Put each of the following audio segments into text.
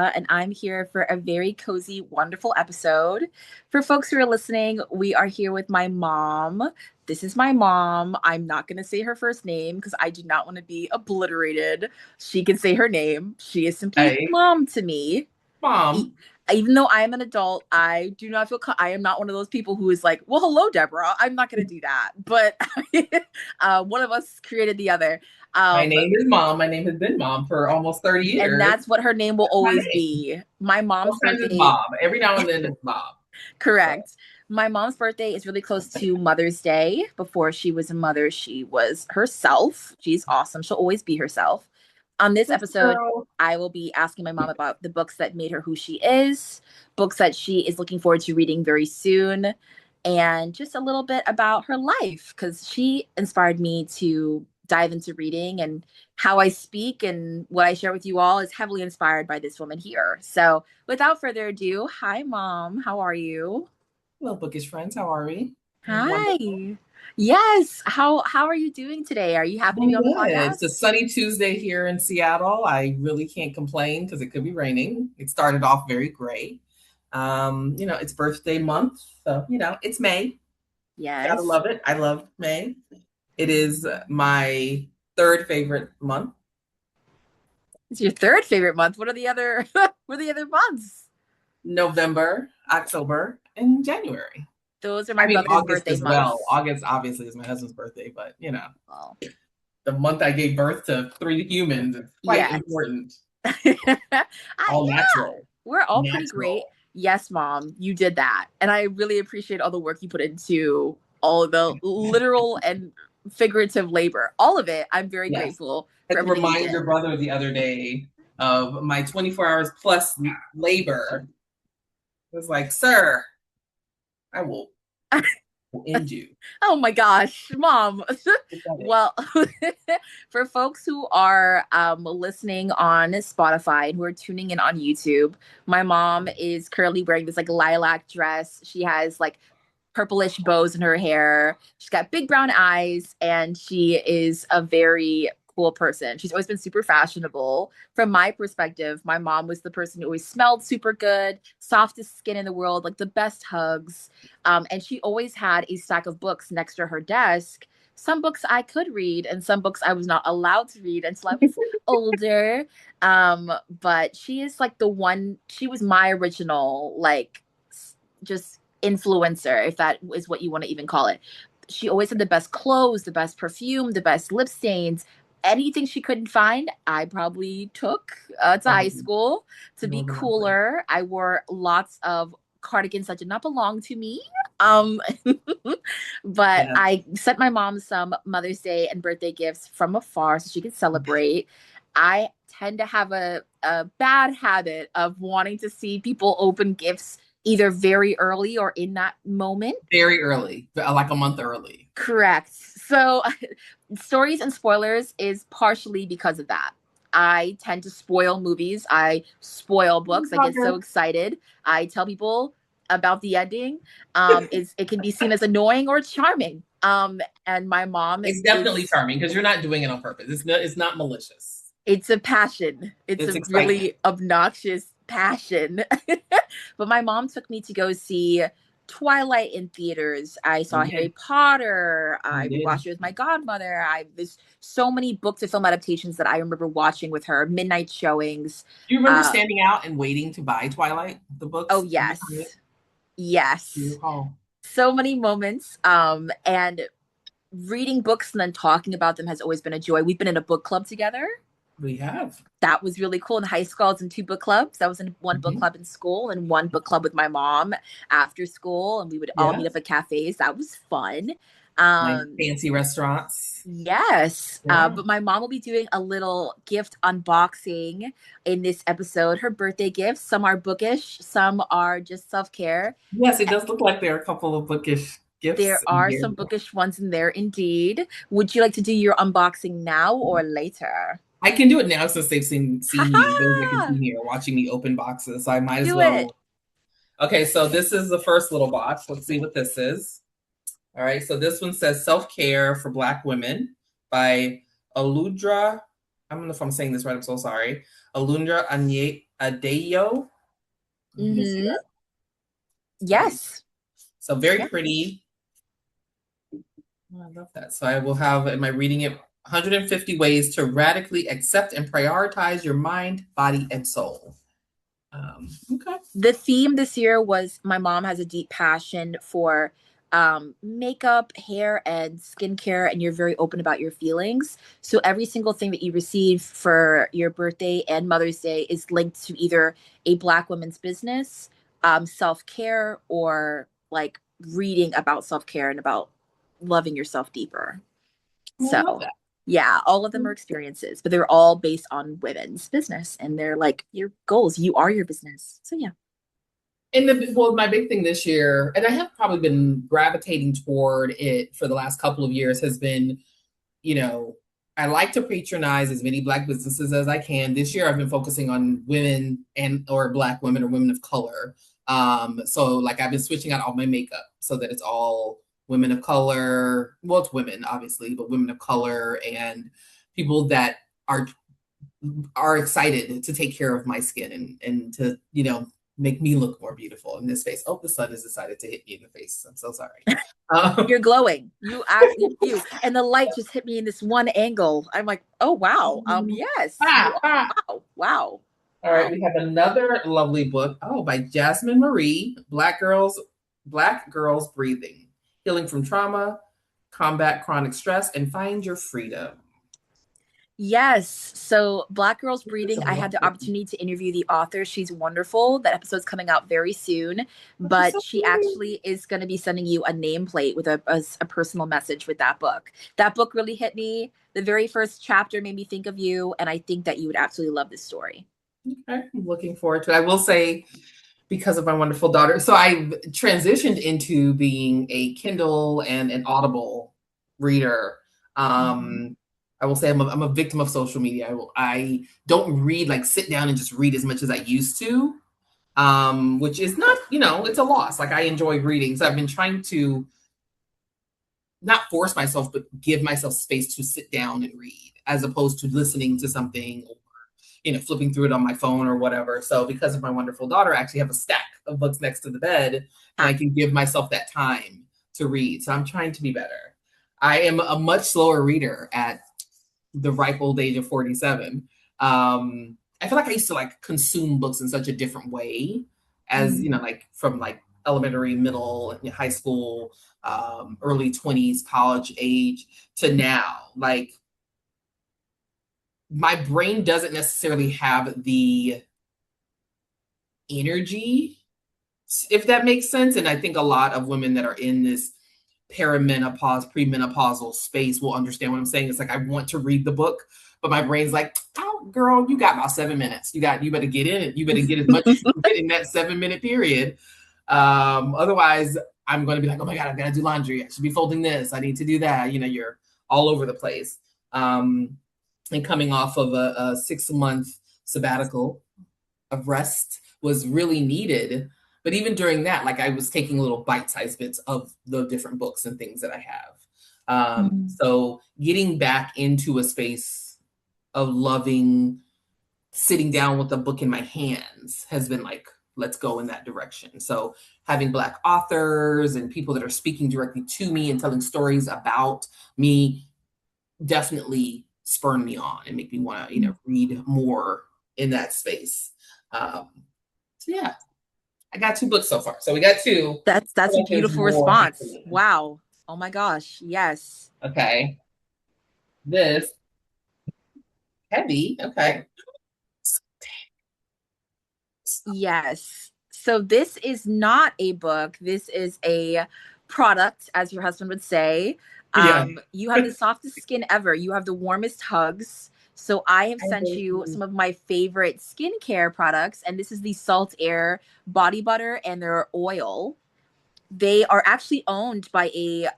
Deborah, and I'm here for a very cozy, wonderful episode. For folks who are listening, we are here with my mom. This is my mom. I'm not going to say her first name because I do not want to be obliterated. She can say her name. She is simply Hey, mom to me. E- mom. Even though I am an adult, I do not feel, I am not one of those people who is like, well, hello, Deborah. I'm not going to do that. But one of us created the other. My Um, name is Mom. My name has been Mom for almost 30 and years. that's what her name will That's my always name. be. My mom's Sometimes it's birthday, Mom. Every now and then it's Mom. So, correct. My mom's birthday is really close to Mother's Day. Before she was a mother, she was herself. She's awesome. She'll always be herself. On this sister episode, girl. I will be asking my mom about the books that made her who she is, books that she is looking forward to reading very soon, and just a little bit about her life because she inspired me to dive into reading, and how I speak and what I share with you all is heavily inspired by this woman here. So, without further ado, hi, Mom. How are you? Hello, bookish friends. How are we? Wonderful. Hi. Yes. How are you doing today? Are you happy to be Doing on the good. It's a podcast? sunny Tuesday here in Seattle. I really can't complain because it could be raining. It started off very gray. It's birthday month. So, it's May. Gotta Yes. love it. I love May. It is my third favorite month. It's your third favorite month. What are the other what are the other months? November, October, and January. Those are I my mean, brother's August birthday as well. months. August obviously is my husband's birthday, but Well, the month I gave birth to three humans is quite yes. important. All Yeah, natural. we're all pretty great. Natural. Yes, Mom, you did that. And I really appreciate all the work you put into all of the literal and figurative labor. All of it. I'm very Yes. grateful I for had to everything you remind your did. brother the other day of my 24 hours plus labor. It was like, sir, I will end you. Oh my gosh, Mom. Pathetic. Well, for folks who are listening on Spotify and who are tuning in on YouTube, my mom is currently wearing this like lilac dress. She has like purplish bows in her hair. She's got big brown eyes, and she is a very cool person. She's always been super fashionable. From my perspective, my mom was the person who always smelled super good, softest skin in the world, like the best hugs. And she always had a stack of books next to her desk. Some books I could read, and some books I was not allowed to read until I was older. But she is like the one, she was my original, like, just influencer, if that is what you want to even call it. She always had the best clothes, the best perfume, the best lip stains. Anything she couldn't find, I probably took to high Um, school to be Organizing. cooler. I wore lots of cardigans that did not belong to me. Um, but Yes. I sent my mom some Mother's Day and birthday gifts from afar so she could celebrate. I tend to have a bad habit of wanting to see people open gifts either very early or in that moment. Very early, like a month early. Correct. So, stories and spoilers is partially because of that. I tend to spoil movies. I spoil books. I get so excited. I tell people about the ending. Is it can be seen as annoying or charming. And my mom It's definitely is, charming because you're not doing it on purpose. It's not malicious. it's a passion. It's It's a excitement. really obnoxious passion. But my mom took me to go see Twilight in theaters. I saw We Harry did. Potter. We I did. watched it with my godmother. There's so many book to film adaptations that I remember watching with her, midnight showings. Do you remember Uh, standing out and waiting to buy Twilight, the oh, books every time yes. you Yes. recall? So many moments. And reading books and then talking about them has always been a joy. We've been in a book club together. We have. That was really cool. In high school, I was in two book clubs. I was in one book Mhm. club in school and one book club with my mom after school, and we would all meet up Yes. at cafes. That was fun. Nice Um, fancy restaurants. yes, Yeah. but my mom will be doing a little gift unboxing in this episode. Her birthday gifts. Some are bookish, some are just self care. Yes, it does look like there are a couple of bookish There gifts in are here. some bookish ones in there, indeed. Would you like to do your unboxing now or later? I can do it now since they've seen me. Those that can see Haha! me are watching me open boxes. So I might as Do it. well. Okay, so this is the first little box. Let's see what this is. All right, so this one says Self Care for Black Women by Aludra. I don't know if I'm saying this right. I'm so sorry. Alundra Anye Adeo. You can see Mm-hmm. that. Okay. Yes. So very Yeah. pretty. Oh, I love that. So I will have, am I reading it? 150 ways to radically accept and prioritize your mind, body, and soul. Okay. The theme this year was my mom has a deep passion for makeup, hair, and skincare, and you're very open about your feelings. So every single thing that you receive for your birthday and Mother's Day is linked to either a Black woman's business, self care, or like reading about self care and about loving yourself deeper. Well, I love So, that. yeah, all of them are experiences, but they're all based on women's business and they're like your goals. You are your business. So, yeah. And well, my big thing this year, and I have probably been gravitating toward it for the last couple of years, has been, you know, I like to patronize as many Black businesses as I can. This year, I've been focusing on women and or Black women or women of color. So like I've been switching out all my makeup so that it's all women of color. Well, it's women, obviously, but women of color and people that are are excited to take care of my skin and to, make me look more beautiful in this face. Oh, the sun has decided to hit me in the face. I'm so sorry. You're glowing. You absolutely you. And the light just hit me in this one angle. I'm like, oh wow. Yes, you Ah, are. ah. Wow. Wow. All right, Wow. we have another lovely book. Oh, by Jasmine Marie, Black Girls Breathing, Healing from Trauma, Combat Chronic Stress, and Find Your Freedom. Yes. So Black Girls This is Breathing, a I had the lovely. opportunity to interview the author. She's wonderful. That episode's coming out very soon, Oh, she's but so she pretty. actually is going to be sending you a nameplate with a personal message with that book. That book really hit me. The very first chapter made me think of you, and I think that you would absolutely love this story. Okay, I'm looking forward to it. I will say, because of my wonderful daughter, so I transitioned into being a Kindle and an Audible reader. Mhm. I will say I'm a victim of social media. I don't read, like sit down and just read as much as I used to, which is not, it's a loss. Like I enjoy reading, so I've been trying to not force myself, but give myself space to sit down and read, as opposed to listening to something or flipping through it on my phone or whatever. So because of my wonderful daughter, I actually have a stack of books next to the bed, and I Ah. can give myself that time to read. So I'm trying to be better. I am a much slower reader at the ripe old age of 47. I feel like I used to like consume books in such a different way as, Mhm. like from like elementary, middle, high school, early 20s, college age to now. Like my brain doesn't necessarily have the energy, if that makes sense. And I think a lot of women that are in this perimenopause, premenopausal space will understand what I'm saying. It's like I want to read the book, but my brain's like, oh girl, you got about 7 minutes. You better get in it. You better get as much as you can get in that 7 minute period. Otherwise I'm going to be like, oh my God, I've got to do laundry. I should be folding this. I need to do that. You're all over the place. And coming off of a 6 month sabbatical of rest was really needed. But even during that, like I was taking little bite-sized bits of the different books and things that I have. Mhm. So getting back into a space of loving, sitting down with a book in my hands has been like, let's go in that direction. So having Black authors and people that are speaking directly to me and telling stories about me definitely spurn me on and make me want to, read more in that space. Um, so yeah, I got two books so far. So we got two. I That's feel a like there's beautiful more response. happening. Wow. Oh my gosh. Yes. Okay. This heavy. Okay. Yes. So this is not a book. This is a product, as your husband would say. Yeah. You have the softest skin ever. You have the warmest hugs. So I have sent you Mhm. some of my favorite skincare products, and this is the Salt Air body butter and their oil. They are actually owned by a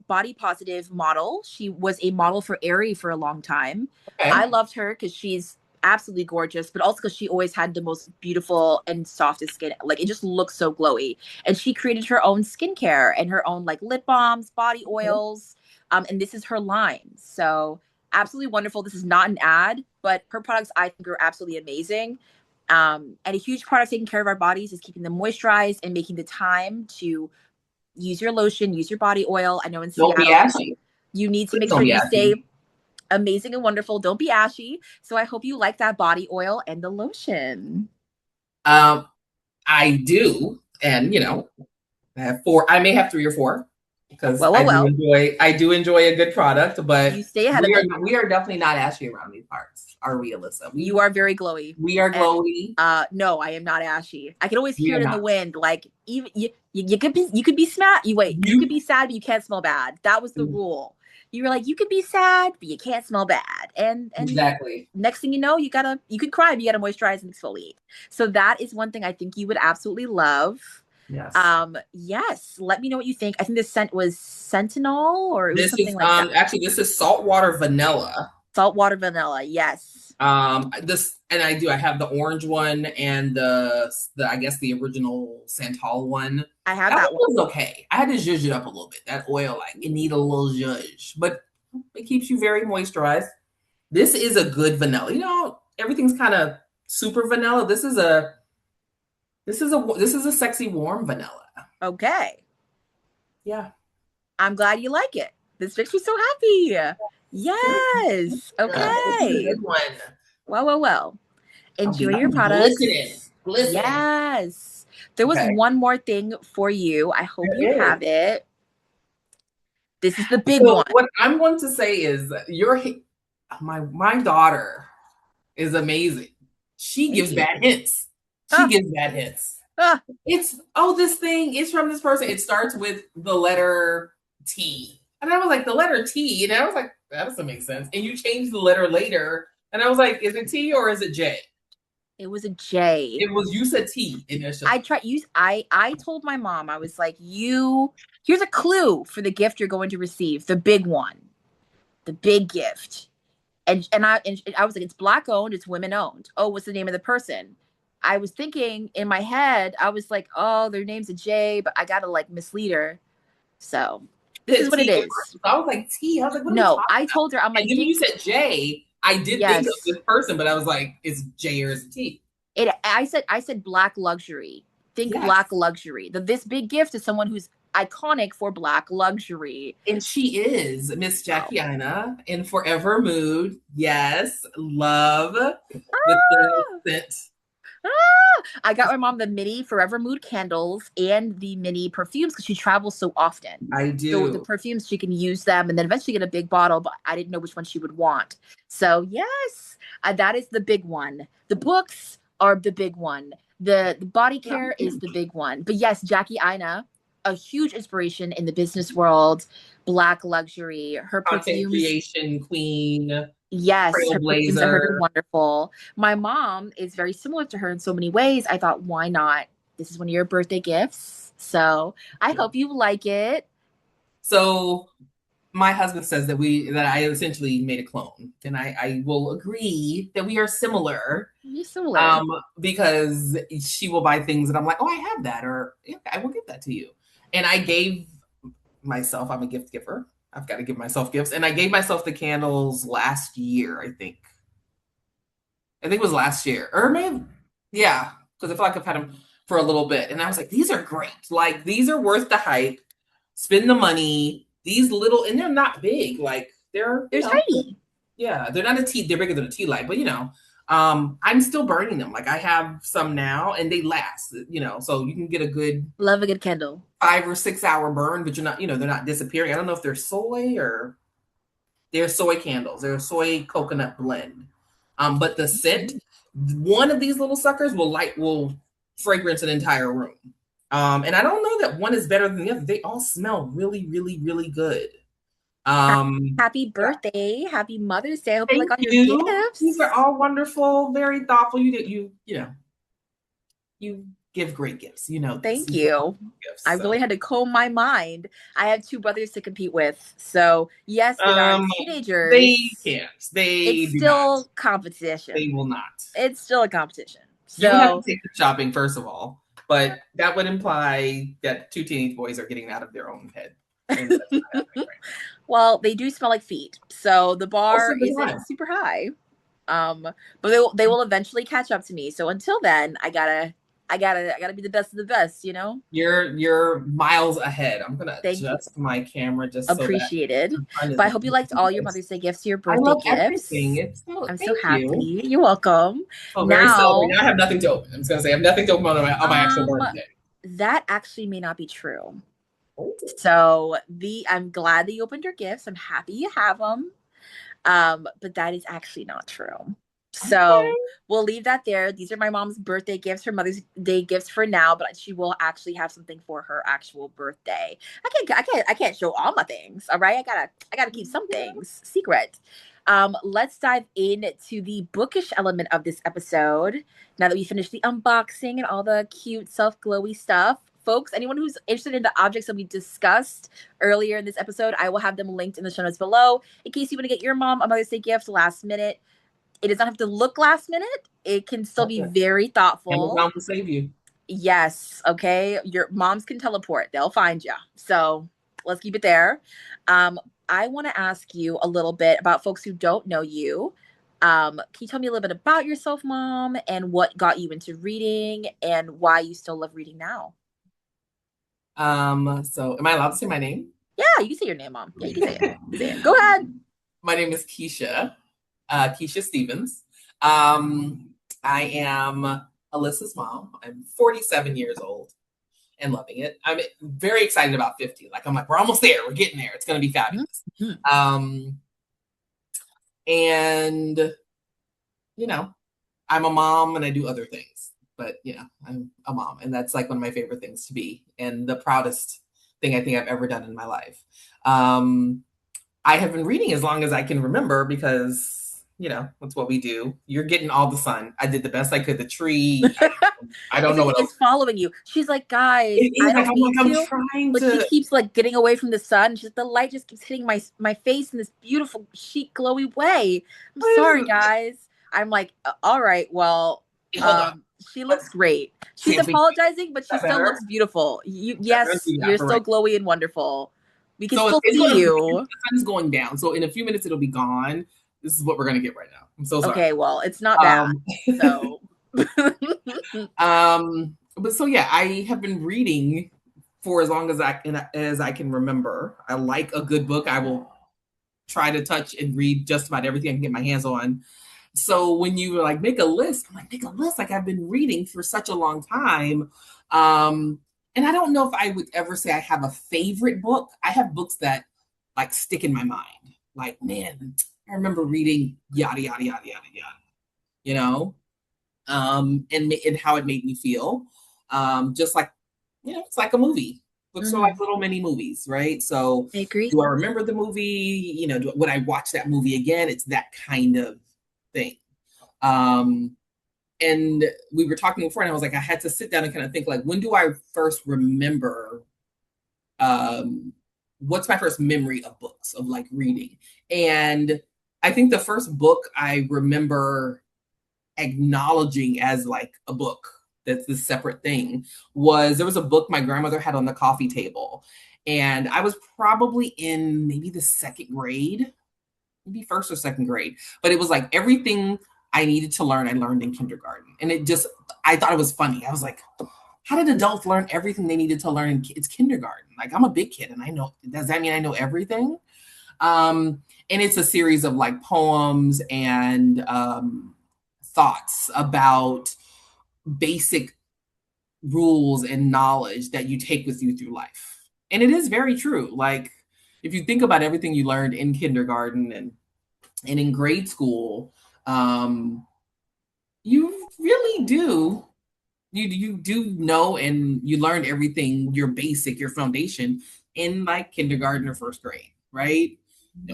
body positive model. She was a model for Aerie for a long time. I Okay. loved her because she's absolutely gorgeous, but also because she always had the most beautiful and softest skin. Like it just looks so glowy. And she created her own skincare and her own like lip balms, body Mhm. oils. And this is her line. So absolutely wonderful. This is not an ad, but her products I think are absolutely amazing. And a huge part of taking care of our bodies is keeping them moisturized and making the time to use your lotion, use your body oil. I know in Don't be Seattle, ashy. you need to Please make don't sure be you ashy. stay amazing and wonderful. Don't be ashy. So I hope you like that body oil and the lotion. I do, and I have four. I may have three or four because Well, well, well. I do enjoy a good product, but You stay ahead of it. we are definitely not ashy around these parts. Are we, Alyssa? You are very glowy. We are And glowy. no, I am not ashy. I can always We hear are it in the not. wind. Like even you could be sad. You could You be sad, but you can't smell bad. That was the rule. You were like, you could be sad, but you can't smell bad. And exactly. next thing you know, you could cry, but you gotta moisturize and exfoliate. So that is one thing I think you would absolutely love. Yes. Yes. Let me know what you think. I think the scent was Sentinel or it was This is something like that. actually this is saltwater vanilla. Saltwater vanilla. Yes. This and I have the orange one and the I guess the original Santal one. I have That that one was okay. I had to zhuzh it up a little bit. That oil, like it need a little zhuzh, but it keeps you very moisturized. This is a good vanilla. Everything's kind of super vanilla. This is a sexy warm vanilla. Okay. Yeah. I'm glad you like it. This makes me so happy. Yes. This is a Okay. good one. Well, well, well. Enjoy I'll your be glistening. products. Glistening. Yes. There was Okay. one more thing for you. I hope you There is. have it. This is the big So one. what I'm going to say is my daughter is amazing. She Thank gives you. bad hints. She Ah, gives bad hints. ah. It's this thing is from this person. It starts with the letter T. And I was like, the letter T, and I was like, that doesn't make sense. And you changed the letter later, and I was like, is it T or is it J? It was a J. You said T initially. I told my mom, I was like, here's a clue for the gift you're going to receive, the big one, the big gift. And I was like, it's Black owned, it's women owned. Oh, what's the name of the person? I was thinking in my head, I was like, oh, their name's a J, but I gotta like mislead her. So this is what it T is. so I was like, T. I was like, what are we No, talking I told her, I'm about? like, And then you said J. I did think of yes. this person, but I was like, is J or is it T? I said Black luxury. Think Yes. Black luxury. This big gift is someone who's iconic for Black luxury. And she is Miss Jackie Ina in Forever Mood. Yes, love with the scent. I got my mom the mini Forever Mood candles and the mini perfumes because she travels so often. I do. So the perfumes, she can use them and then eventually get a big bottle, but I didn't know which one she would want. So yes, that is the big one. The books are the big one. The body care is the big one. But yes, Jackie Ina, a huge inspiration in the business world, Black luxury. Her Content perfumes, creation queen. yes, her perfumes I heard are Trailblazer. wonderful. My mom is very similar to her in so many ways. I thought, why not? This is one of your birthday gifts. So I hope you like it. So my husband says that I essentially made a clone, and I will agree that we are similar. You're similar. Because she will buy things and I'm like, oh, I have that, or yeah, I will give that to you. And I gave myself, I'm a gift giver. I've got to give myself gifts. And I gave myself the candles last year, I think. I think it was last year. Or maybe, yeah, because I feel like I've had them for a little bit. And I was like, these are great. Like, these are worth the hype. Spend the money. These little, and they're not big. Like, they're tiny. Yeah, they're not they're bigger than a tea light, but I'm still burning them. Like I have some now and they last, so you can get a good Love a good candle. 5 or 6 hour burn, but you're not, they're not disappearing. I don't know if they're soy candles. They're a soy coconut blend. But the scent, one of these little suckers will fragrance an entire room. And I don't know that one is better than the other. They all smell really, really, really good. Happy birthday. Yeah. Happy Mother's Day. I hope you like all your gifts. These are all wonderful, very thoughtful. You give great gifts. Thank you. I really had to comb my mind. I have 2 brothers to compete with. So yes, they are teenagers. They can't. It's still not. Competition. They will not. It's still a competition. So you have to take them shopping, first of all. But that would imply that 2 teenage boys are getting out of their own head. Well, they do smell like feet. So the bar isn't super high. But they will eventually catch up to me. So until then, I gotta be the best of the best, you know? You're miles ahead. I'm gonna Thank you. adjust my camera just so that Appreciated. the sun But I isn't hope you liked hitting all your this. Mother's Day gifts, your I birthday love everything. gifts. It's so I'm so thank you. happy. You're welcome. Oh, very still. Okay, Now, now I have nothing to open. I'm just gonna say I have nothing to open on my actual um, birthday. that actually may not be true. Oh, So I'm glad that you opened your gifts. I'm happy you have them. But that is actually not true. okay. So we'll leave that there. These are my mom's birthday gifts, her Mother's Day gifts for now, but she will actually have something for her actual birthday. I can't show all my things. All right. I gotta keep some things secret. Let's dive into the bookish element of this episode. Now that we finished the unboxing and all the cute self-glowy stuff. Folks, anyone who's interested in the objects that we discussed earlier in this episode, I will have them linked in the show notes below in case you want to get your mom a Mother's Day gift last minute. It does not have to look last minute. It can still be Okay. very thoughtful. Amazon will save you. Yes, okay. Your moms can teleport. They'll find you. So let's keep it there. Um, I want to ask you a little bit about folks who don't know you. Can you tell me a little bit about yourself, Mom, and what got you into reading and why you still love reading now? So am I allowed to say my name? Yeah, you can say your name, Mom. Yeah, you can say it. You can say it. Go ahead. My name is Kysha Stephens. I am Alyssa's mom. I'm 47 years old and loving it. I'm very excited about 50. Like I'm like, we're almost there. We're getting there. It's gonna be fabulous. Mm-hmm. And you know, I'm a mom and I do other things. But yeah, I'm a mom, and that's like one of my favorite things to be, and the proudest thing I think I've ever done in my life. I have been reading as long as I can remember because, that's what we do. You're getting all the sun. I did the best I could. The tree, I don't It's know like what else. it's following you. She's like, guys, It I is like, don't I'm mean like, I'm to, trying but she to. keeps like getting away from the sun. She's the light just keeps hitting my face in this beautiful, chic, glowy way. I'm sorry, guys. I'm like, all right, well, Hold on. she looks great. She's Can't we? apologizing, but she That still better? looks beautiful. You, That better yes, do that you're for still right. glowy and wonderful. We can So still it's see going to, you. the sun's going down. So in a few minutes, it'll be gone. This is what we're going to get right now. I'm so sorry. Okay, well, it's not bad. Um, So, but so yeah, I have been reading for as long as I can remember. I like a good book. I will try to touch and read just about everything I can get my hands on. So when you were like make a list, I'm like make a list. Like I've been reading for such a long time, and I don't know if I would ever say I have a favorite book. I have books that like stick in my mind. Like man, I remember reading yada yada yada yada yada. You know, and how it made me feel. Just like, it's like a movie. Books are like mhm, little mini movies, right? So, I agree. do I remember the movie? Would I watch that movie again? It's that kind of thing. Um, and we were talking before, and I was like, I had to sit down and kind of think, like, when do I first remember? What's my first memory of books, of like reading? And I think the first book I remember acknowledging as like a book that's this separate thing was there was a book my grandmother had on the coffee table, and I was probably in maybe the second grade, maybe first or second grade, but it was like everything I needed to learn I learned in kindergarten, and I thought it was funny. I was like, how did adults learn everything they needed to learn in it's kindergarten? Like I'm a big kid and I know, does that mean I know everything? And it's a series of like poems and thoughts about basic rules and knowledge that you take with you through life. And it is very true. Like if you think about everything you learned in kindergarten and in grade school, you really do. You do know, and you learned everything, your basic, your foundation in like kindergarten or first grade, right?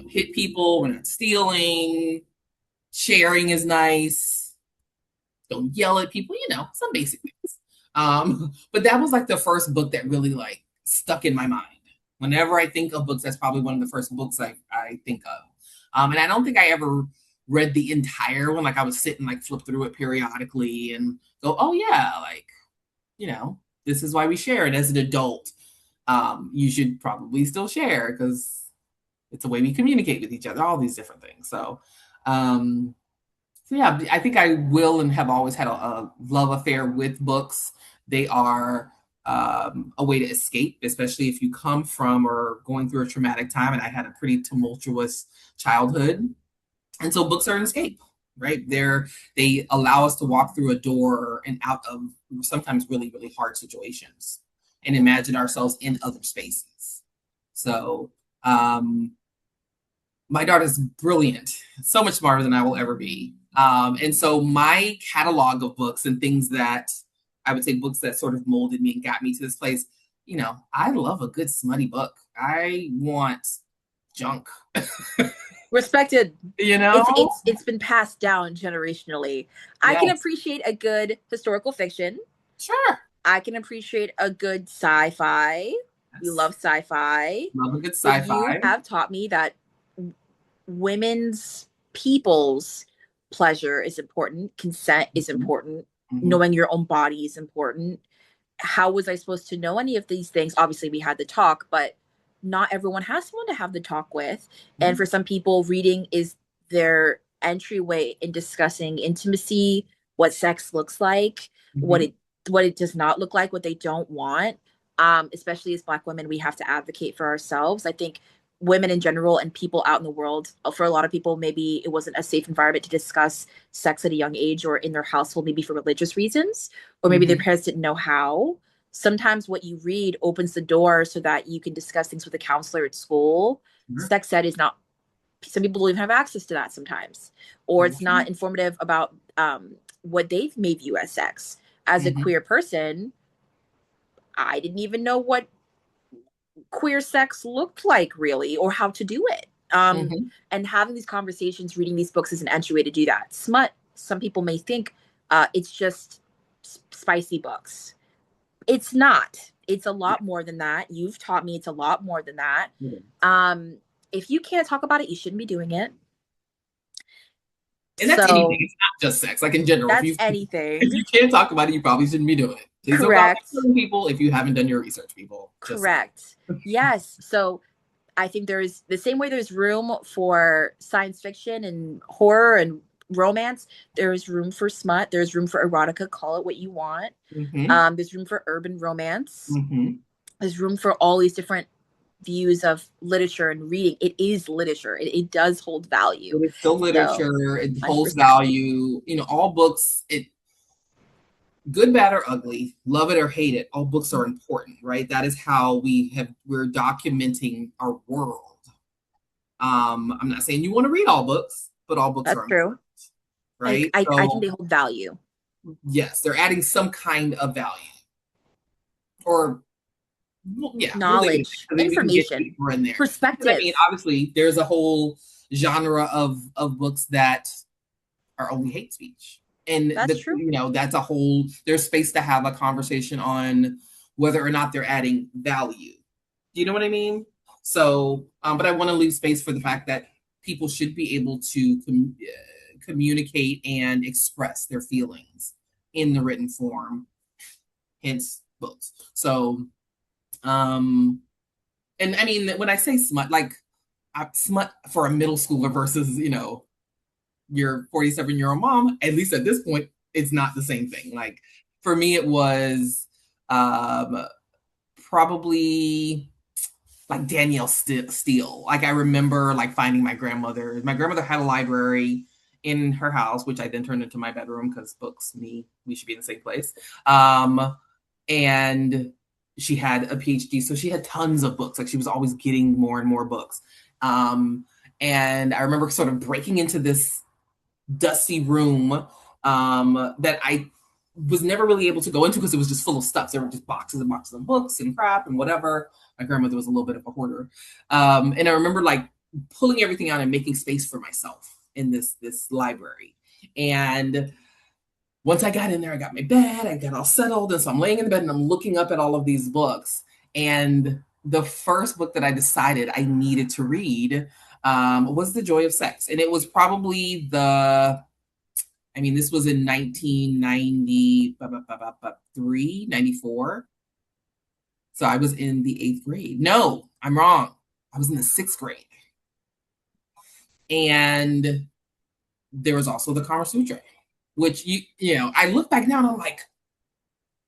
Hit people, we're not stealing, sharing is nice, don't yell at people, some basic things. But that was like the first book that really like stuck in my mind. Whenever I think of books, that's probably one of the first books I think of. And I don't think I ever read the entire one. Like I would sit and like flip through it periodically and go, oh yeah, like, this is why we share. And as an adult, you should probably still share because it's a way we communicate with each other, all these different things. So So yeah, I think I will and have always had a love affair with books. They are a way to escape, especially if you come from or going through a traumatic time. And I had a pretty tumultuous childhood, and so books are an escape, right? They allow us to walk through a door and out of sometimes really really hard situations, and imagine ourselves in other spaces. So my daughter's brilliant, so much smarter than I will ever be. And so my catalog of books and things that I would say books that sort of molded me and got me to this place, I love a good smutty book. I want junk. Respected. you know? It's been passed down generationally. I can Yes. appreciate a good historical fiction. Sure. I can appreciate a good sci-fi. We Yes. love sci-fi. Love a good But you sci-fi. have taught me that women's people's pleasure is important, consent is Mhm. important, Mhm. knowing your own body is important. How was I supposed to know any of these things? Obviously, we had the talk, but not everyone has someone to have the talk with. And Mhm. for some people, reading is their entryway in discussing intimacy, what sex looks like, what Mhm. it what it does not look like, what they don't want. Especially as Black women, we have to advocate for ourselves. I think women in general and people out in the world, for a lot of people, maybe it wasn't a safe environment to discuss sex at a young age or in their household, maybe for religious reasons, or maybe their Mhm. parents didn't know how. Sometimes what you read opens the door so that you can discuss things with a counselor at school. Sure. Sex ed is not, some people don't even have access to that sometimes, or Very it's true. not informative about what they may view as sex. As a Mhm. queer person, I didn't even know what queer sex looked like really or how to do it. Mhm. And having these conversations, reading these books is an entry way to do that. Smut, some people may think it's just spicy books. It's not. It's a Yeah. lot more than that. You've taught me it's a lot more than that. Mhm. Um, if you can't talk about it, you shouldn't be doing it. And that's anything. So It's not just sex. Like in general, that's if anything. you can't talk about it, you probably shouldn't be doing it. Please don't go Correct. telling people if you haven't done your research, people. Just saying. Correct. Yes. So I think there's the same way there's room for science fiction and horror and romance, there's room for smut, there's room for erotica, call it what you want. Mm-hmm. There's room for urban romance. Mm-hmm. There's room for all these different views of literature and reading. It is literature. It does hold value. It is still So, literature. It holds 100%. value. All books, good, bad, or ugly, love it or hate it, all books are important, right? That is how we're documenting our world. I'm not saying you want to read all books, but all books are That's important, true. right? I think So they hold value. yes, they're adding some kind of value. Or well, yeah, we'll leave it at Knowledge, that because we can get information, deeper in there. Because I mean, perspective. obviously, there's a whole genre of books that are only hate speech, and That's true. that's a whole. There's space to have a conversation on whether or not they're adding value. Do you know what I mean? So, but I want to leave space for the fact that people should be able to communicate and express their feelings in the written form, hence books. So, um, and I mean, when I say smut, like smut for a middle schooler versus, your 47-year-old mom, at least at this point, it's not the same thing. Like for me, it was um, probably like Danielle Steele. Like I remember like finding my grandmother. My grandmother had a library in her house, which I then turned into my bedroom because books, we should be in the same place. And she had a PhD, so she had tons of books. Like she was always getting more and more books. Um, and I remember sort of breaking into this dusty room that I was never really able to go into because it was just full of stuff. There were just boxes and boxes of books and crap and whatever. My grandmother was a little bit of a hoarder. And I remember like pulling everything out and making space for myself in this library. And once I got in there, I got my bed, I got all settled. And so I'm laying in the bed and I'm looking up at all of these books. And the first book that I decided I needed to read was The Joy of Sex. And it was probably this was in 1993, 94. So I was in the eighth grade. No, I'm wrong. I was in the sixth grade. And there was also the Kama Sutra, which I look back now and I'm like,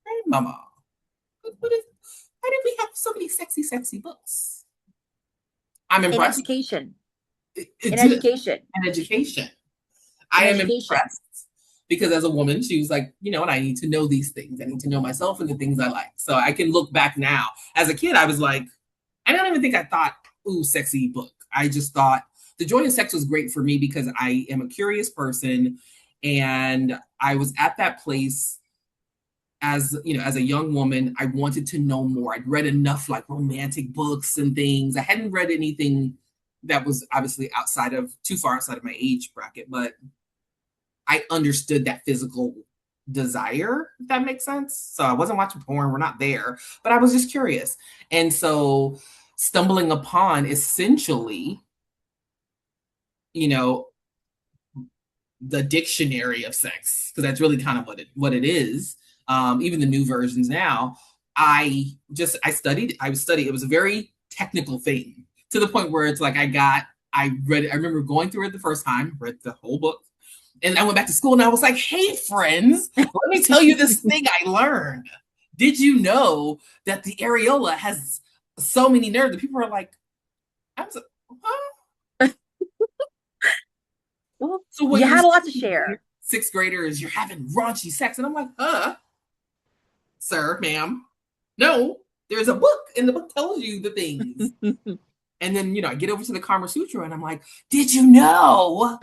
hey, mama, why did we have so many sexy, sexy books? I'm In impressed. education. It In did education. an education. In I am education. impressed because as a woman, she was like, and I need to know these things. I need to know myself and the things I like. So I can look back now. As a kid, I was like, I don't even think I thought, ooh, sexy book. I just thought The Joy of Sex was great for me because I am a curious person. And I was at that place as a young woman. I wanted to know more. I'd read enough like romantic books and things. I hadn't read anything that was obviously too far outside of my age bracket, but I understood that physical desire, if that makes sense. So I wasn't watching porn, we're not there, but I was just curious. And so stumbling upon essentially, you know, the dictionary of sex, because that's really kind of what it is. Even the new versions now, I studied, it was a very technical thing to the point where it's like I read it. I remember going through it the first time, read the whole book, and I went back to school and I was like, hey, friends, let me tell you this thing I learned. Did you know that the areola has so many nerves? And people are like, I was like, huh? Well, So what you you're had a lot to saying, share. sixth graders, you're having raunchy sex. And I'm like, sir, ma'am, no, there's a book and the book tells you the things. And then, I get over to the Kama Sutra and I'm like, did you know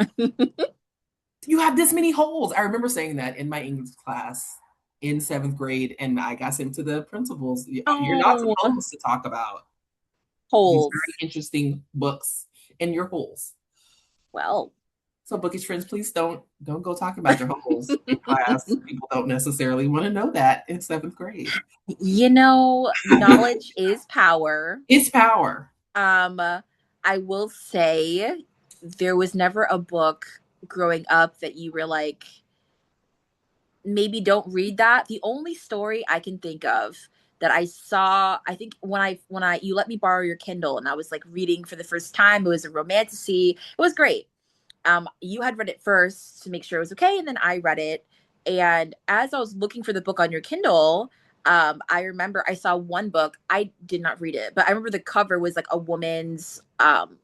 you have this many holes? I remember saying that in my English class in seventh grade, and I got sent to the principals. You're not Oh, supposed to talk about these holes. very interesting books and your holes. Well, So bookish friends, please don't go talking about your holes in class. People don't necessarily want to know that in seventh grade. knowledge is power. It's power. Um, I will say there was never a book growing up that you were like, maybe don't read that. The only story I can think of that I saw, I think when I you let me borrow your Kindle and I was like reading for the first time, it was a romantasy. It was great. You had read it first to make sure it was okay, and then I read it. And as I was looking for the book on your Kindle, I remember I saw one book. I did not read it, but I remember the cover was like a woman's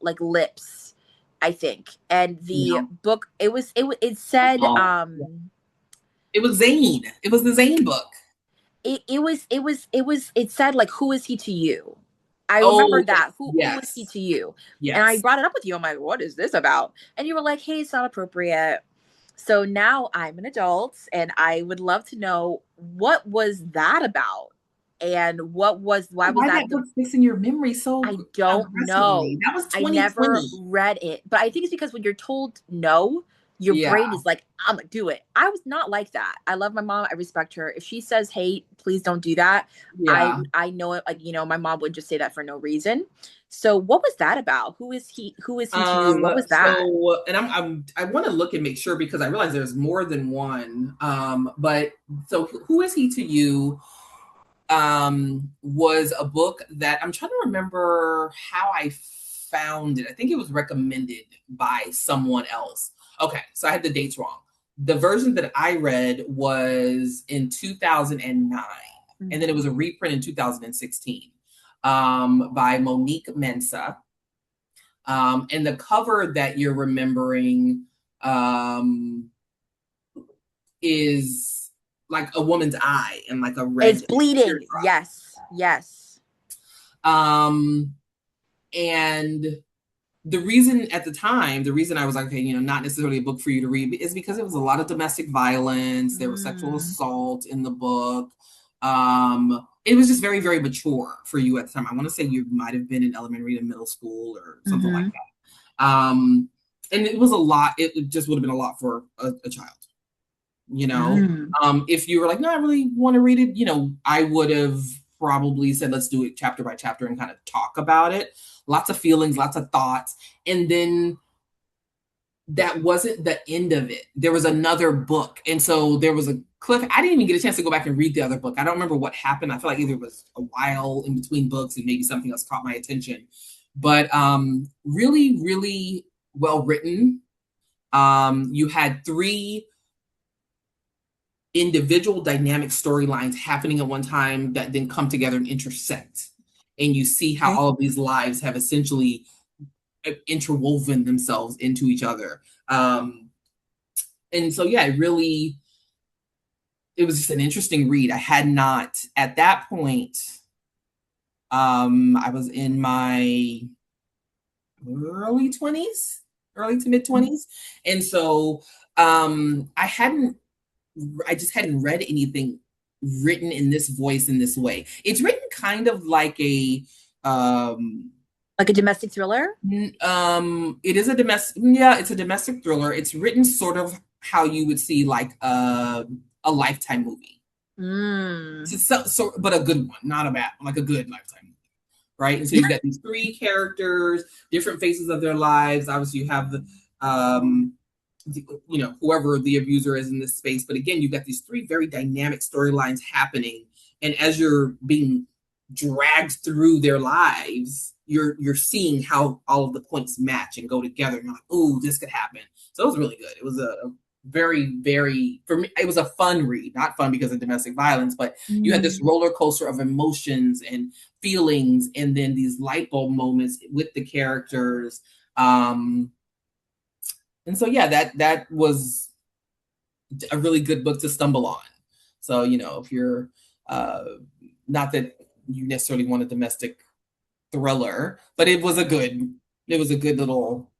like lips, I think. And the No. book, it said Oh. It was Zane. It was the Zane book. it said like, who is he to you? I remember Oh, that. Who is he yes. to you? And I Yes. brought it up with you. I'm like, what is this about? And you were like, hey, it's not appropriate. So now I'm an adult and I would love to know, what was that about? And why was Why that that book sticks in your memory so I don't aggressively? know. That was I never 2020. read it, but I think it's because when you're told no, your Yeah. brain is like, I'm gonna do it. I was not like that. I love my mom. I respect her. If she says, hey, please don't do that, Yeah. I know it. Like, my mom would just say that for no reason. So what was that about? Who is he to you? What was that? So, and I want to look and make sure because I realize there's more than one. But so who is he to you? Was a book that I'm trying to remember how I found it. I think it was recommended by someone else. Okay, so I had the dates wrong. The version that I read was in 2009, and then it was a reprint in 2016 by Monique Mensa. And the cover that you're remembering is like a woman's eye and like a red It's bleeding. teardrop. Yes. And the reason at the time, the reason I was like, okay, not necessarily a book for you to read is because it was a lot of domestic violence. There was sexual assault in the book. It was just very, very mature for you at the time. I want to say you might have been in elementary and middle school or something like that. And it was a lot. It just would have been a lot for a child. If you were like, no, I really want to read it, I would have probably said, let's do it chapter by chapter and kind of talk about it. Lots of feelings, lots of thoughts. And then that wasn't the end of it. There was another book. And so there was a cliff. I didn't even get a chance to go back and read the other book. I don't remember what happened. I feel like either it was a while in between books and maybe something else caught my attention. But really, really well written. You had three individual dynamic storylines happening at one time that then come together and intersect. And you see how Okay. all of these lives have essentially interwoven themselves into each other. And so, yeah, it was just an interesting read. I had not, at that point, I was in my early 20s, early to mid 20s. And so I just hadn't read anything written in this voice in this way. It's written kind of like a Like a domestic thriller? it is a domestic, yeah, it's a domestic thriller. It's written sort of how you would see like a Lifetime movie. Mm. So, but a good one, not a bad, like a good Lifetime movie, right? And so you've got these three characters, different phases of their lives. Obviously, you have whoever the abuser is in this space. But again, you've got these three very dynamic storylines happening, and as you're being dragged through their lives, you're seeing how all of the points match and go together. And you're like, "Ooh, this could happen." So it was really good. It was a very, very, for me, it was a fun read. Not fun because of domestic violence, but you had this Mm. roller coaster of emotions and feelings, and then these light bulb moments with the characters. And so, yeah, that was a really good book to stumble on. So, if you're uh, not that you necessarily want a domestic thriller, but it was a good little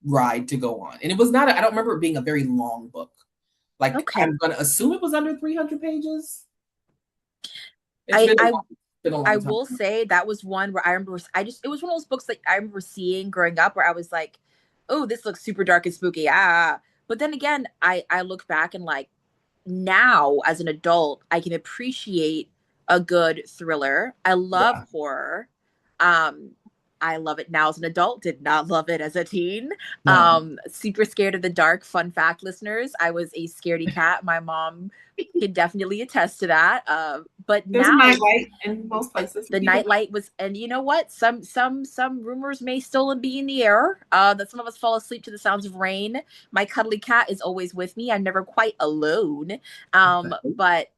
ride to go on. And it was not, I don't remember it being a very long book. Like, Okay. I'm going to assume it was under 300 pages. It's I been a I long, been a I long will time. say that was one where I remember it was one of those books that I remember seeing growing up where I was like, "Oh, this looks super dark and spooky." Ah. But then again, I look back and like now as an adult, I can appreciate a good thriller. I love Yeah. horror. Um, I love it now as an adult, did not love it as a teen. No. Super scared of the dark. Fun fact, listeners, I was a scaredy cat. My mom can definitely attest to that. But There's a now nightlight in most places for the people. nightlight was, and you know what, some rumors may still be in the air, that some of us fall asleep to the sounds of rain. My cuddly cat is always with me. I'm never quite alone. But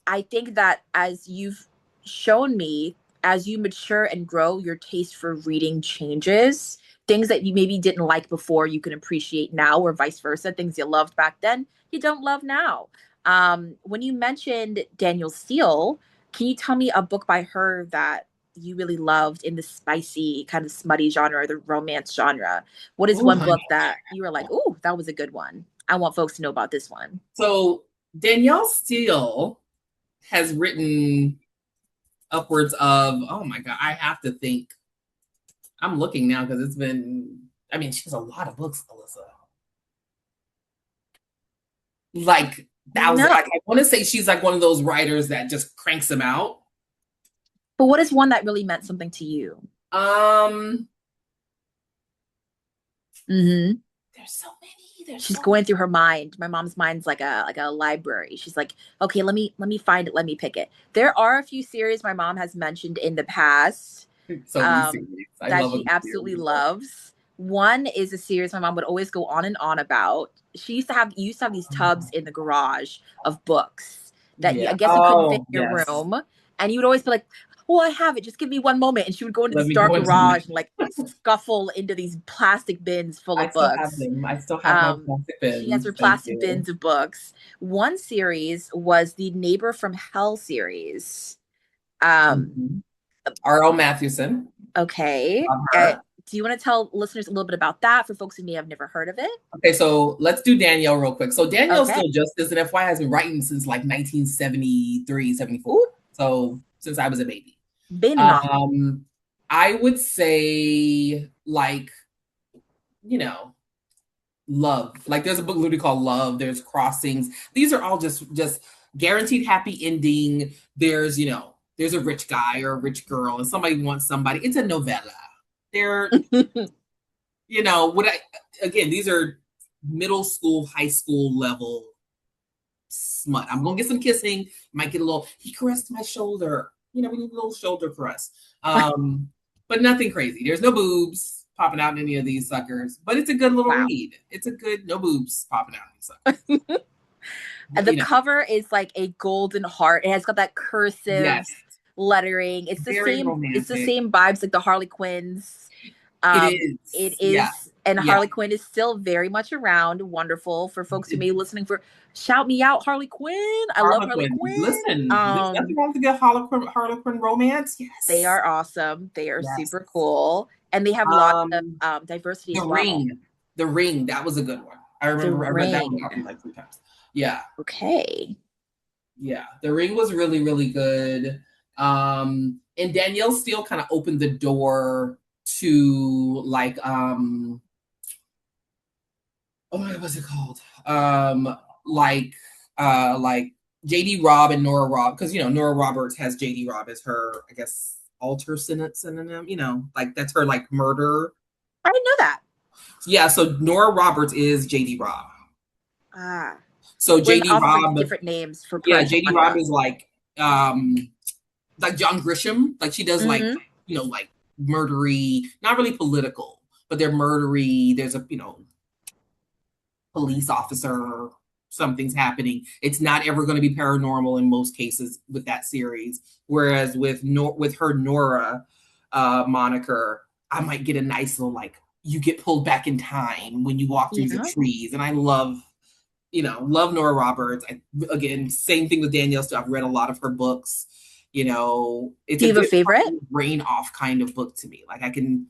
I think that as you've shown me, as you mature and grow, your taste for reading changes. Things that you maybe didn't like before, you can appreciate now, or vice versa. Things you loved back then, you don't love now. When you mentioned Danielle Steele, can you tell me a book by her that you really loved in the spicy, kind of smutty genre, or the romance genre? What is Oh, one honey. book that you were like, "Oh, that was a good one. I want folks to know about this one." So Danielle Steele has written upwards of, oh my God, I have to think. I'm looking now because it's been, I mean, she has a lot of books, Alyssa. Like thousands. No, Like I want to say she's like one of those writers that just cranks them out. but what is one that really meant something to you? Um, Mm-hmm. there's so many. There's She's so going through her mind. My mom's mind's like a library. She's like, okay, let me find it. Let me pick it. There are a few series my mom has mentioned in the past, so many series. I that love a she good absolutely series. loves. One is a series my mom would always go on and on about. She used to have these tubs in the garage of books that Yeah. I guess you couldn't fit Oh, in your yes. room, and you would always be like, "Oh, I have it. Just give me one moment." And she would go into Let this me dark go into garage and it. like scuffle into these plastic bins full I of still have books. them. I still have my plastic She has her bins. Thank plastic you. bins of books. One series was the Neighbor from Hell series. Um, Mhm. R.L. Matthewson. okay. Love her. Do you want to tell listeners a little bit about that for folks who may have never heard of it? Okay, so let's do Danielle real quick. So Danielle Okay. Still Justice, and FYI, has been writing since like 1973, 74. Ooh, So since I was a baby. been an author. Um, I would say like, you know, Love. Like there's a book literally called Love. There's Crossings. These are all just guaranteed happy ending. There's a rich guy or a rich girl and somebody wants somebody. It's a novella. They're, what I again, these are middle school, high school level smut. I'm gonna get some kissing, might get a little, he caressed my shoulder. We need a little shoulder caress. But nothing crazy. There's no boobs, popping out in any of these suckers, but it's a good little Wow. read. It's a good, no boobs popping out in these suckers. And But, the cover is like a golden heart. It has got that cursive yes, lettering. It's the very same. It's the romantic. same vibes like the Harley Quinns. It It is. Yeah. is, and Yeah. Harley Quinn is still very much around. Wonderful for folks who may be listening for shout me out, Harley Quinn. I love Harley Harlequin. Quinn. Listen, there's nothing wrong with a good Harlequin romance. They Yes. are awesome. They are Yes. super cool, and they have lots of Um, diversity The as well. Ring. The Ring. That was a good one. I The remember I read that one Ring. probably like 3 times. Yeah. Okay. Yeah. The Ring was really, really good. And Danielle Steele kind of opened the door to oh my god, what's it called? Like like JD Robb and Nora Robb, because Nora Roberts has JD Robb as her, I guess, alter synonym, like that's her like murder. I didn't know that. Yeah, so Nora Roberts is JD Robb. Ah, So we're in the JD office like Robb, different names for yeah, parental JD Robb murder. is um like John Grisham. Like she does like, Mm-hmm. like murdery, not really political, but they're murdery. There's a, police officer, something's happening. It's not ever going to be paranormal in most cases with that series. Whereas with her Nora moniker, I might get a nice little like you get pulled back in time when you walk through the Yeah. trees, and I love Nora Roberts. Again, same thing with Danielle. So I've read a lot of her books. It's Do a you have a good favorite? brain off kind of book to me. Like I can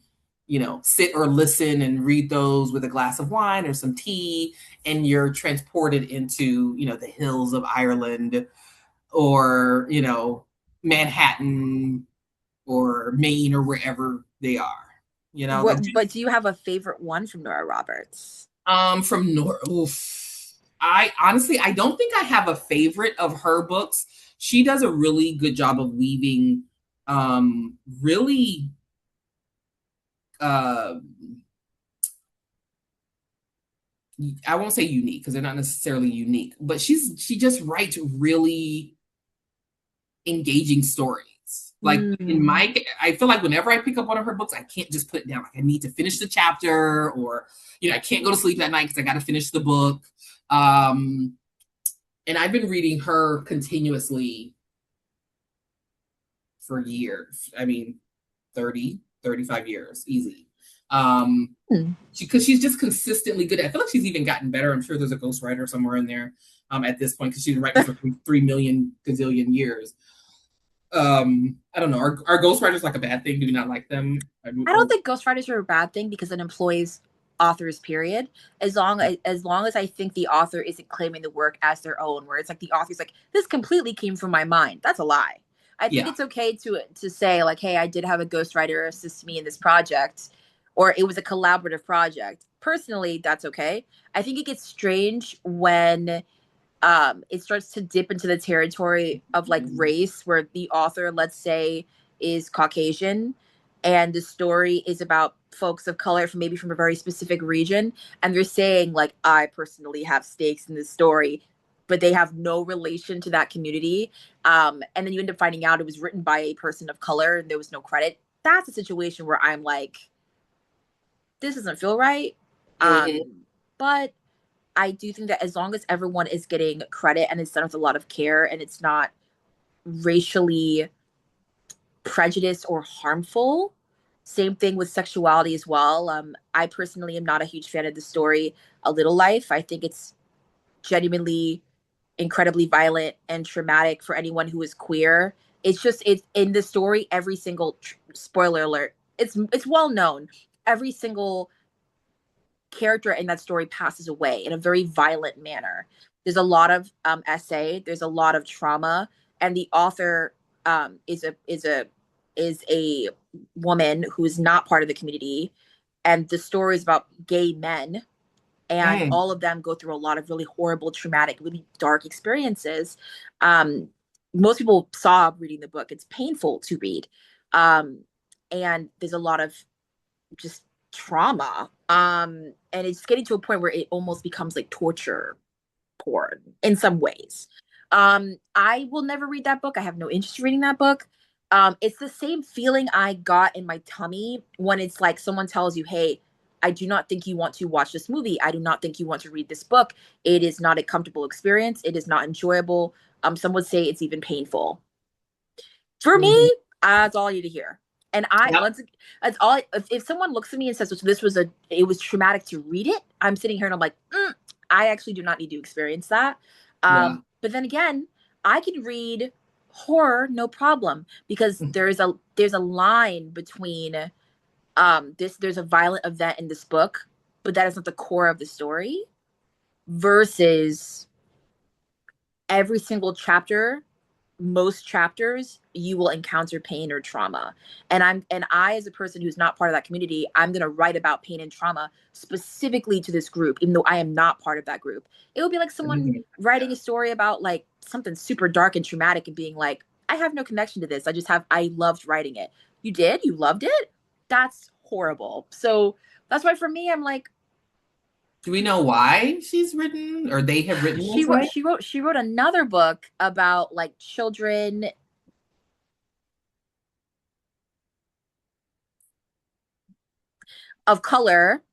sit or listen and read those with a glass of wine or some tea, and you're transported into, the hills of Ireland or, Manhattan or Maine or wherever they are. Like What, but just do you have a favorite one from Nora Roberts? from Nora. Oof. I honestly, I don't think I have a favorite of her books. She does a really good job of weaving really uh I won't say unique because they're not necessarily unique, but she just writes really engaging stories. Like Mm. I feel like whenever I pick up one of her books, I can't just put it down. Like I need to finish the chapter, or I can't go to sleep that night because I got to finish the book. Um, and I've been reading her continuously for years. I mean, 30, 35 years, easy. Hmm. Because she's just consistently good. I feel like she's even gotten better. I'm sure there's a ghostwriter somewhere in there at this point because she's been writing for 3 million gazillion years. I don't know. Are ghostwriters like a bad thing? Do we not like them? I don't think ghostwriters are a bad thing because it employs authors. Period. As long as I think the author isn't claiming the work as their own, where it's like the author's like, this completely came from my mind. That's a lie. I think Yeah. it's okay to say like, hey, I did have a ghostwriter assist me in this project, or it was a collaborative project. Personally, that's okay. I think it gets strange when it starts to dip into the territory of like race, where the author, let's say, is Caucasian, and the story is about folks of color from maybe from a very specific region, and they're saying like, I personally have stakes in this story, but they have no relation to that community. And then you end up finding out it was written by a person of color and there was no credit. That's a situation where I'm like, this doesn't feel right. Mm-hmm. But I do think that as long as everyone is getting credit and it's done with a lot of care and it's not racially prejudiced or harmful, same thing with sexuality as well. I personally am not a huge fan of the story A Little Life. I think it's genuinely incredibly violent and traumatic for anyone who is queer. It's in the story. Every single spoiler alert. It's well known. Every single character in that story passes away in a very violent manner. There's a lot of essay. There's a lot of trauma, and the author is a woman who is not part of the community, and the story is about gay men, and Mm. all of them go through a lot of really horrible, traumatic, really dark experiences. Um, Most people sob reading the book. It's painful to read, um, and there's a lot of just trauma. And it's getting to a point where it almost becomes like torture porn in some ways. I will never read that book. I have no interest in reading that book. It's the same feeling I got in my tummy when it's like someone tells you, hey, I do not think you want to watch this movie. I do not think you want to read this book. It is not a comfortable experience. It is not enjoyable. Some would say it's even painful. For me, Mm-hmm. that's all I need to hear. And I Yep. once that's all. If someone looks at me and says this was it was traumatic to read it, I'm sitting here and I'm like, I actually do not need to experience that. Yeah. But then again, I can read horror no problem because there's a line between there's a violent event in this book, but that is not the core of the story versus every single chapter, most chapters you will encounter pain or trauma, and I as a person who's not part of that community, I'm going to write about pain and trauma specifically to this group even though I am not part of that group. It would be like someone Mhm. writing a story about like something super dark and traumatic and being like, I have no connection to this, I loved writing it. You loved it? That's horrible. So that's why for me I'm like, Do we know why she's written or they have written this way? she wrote another book about like children of color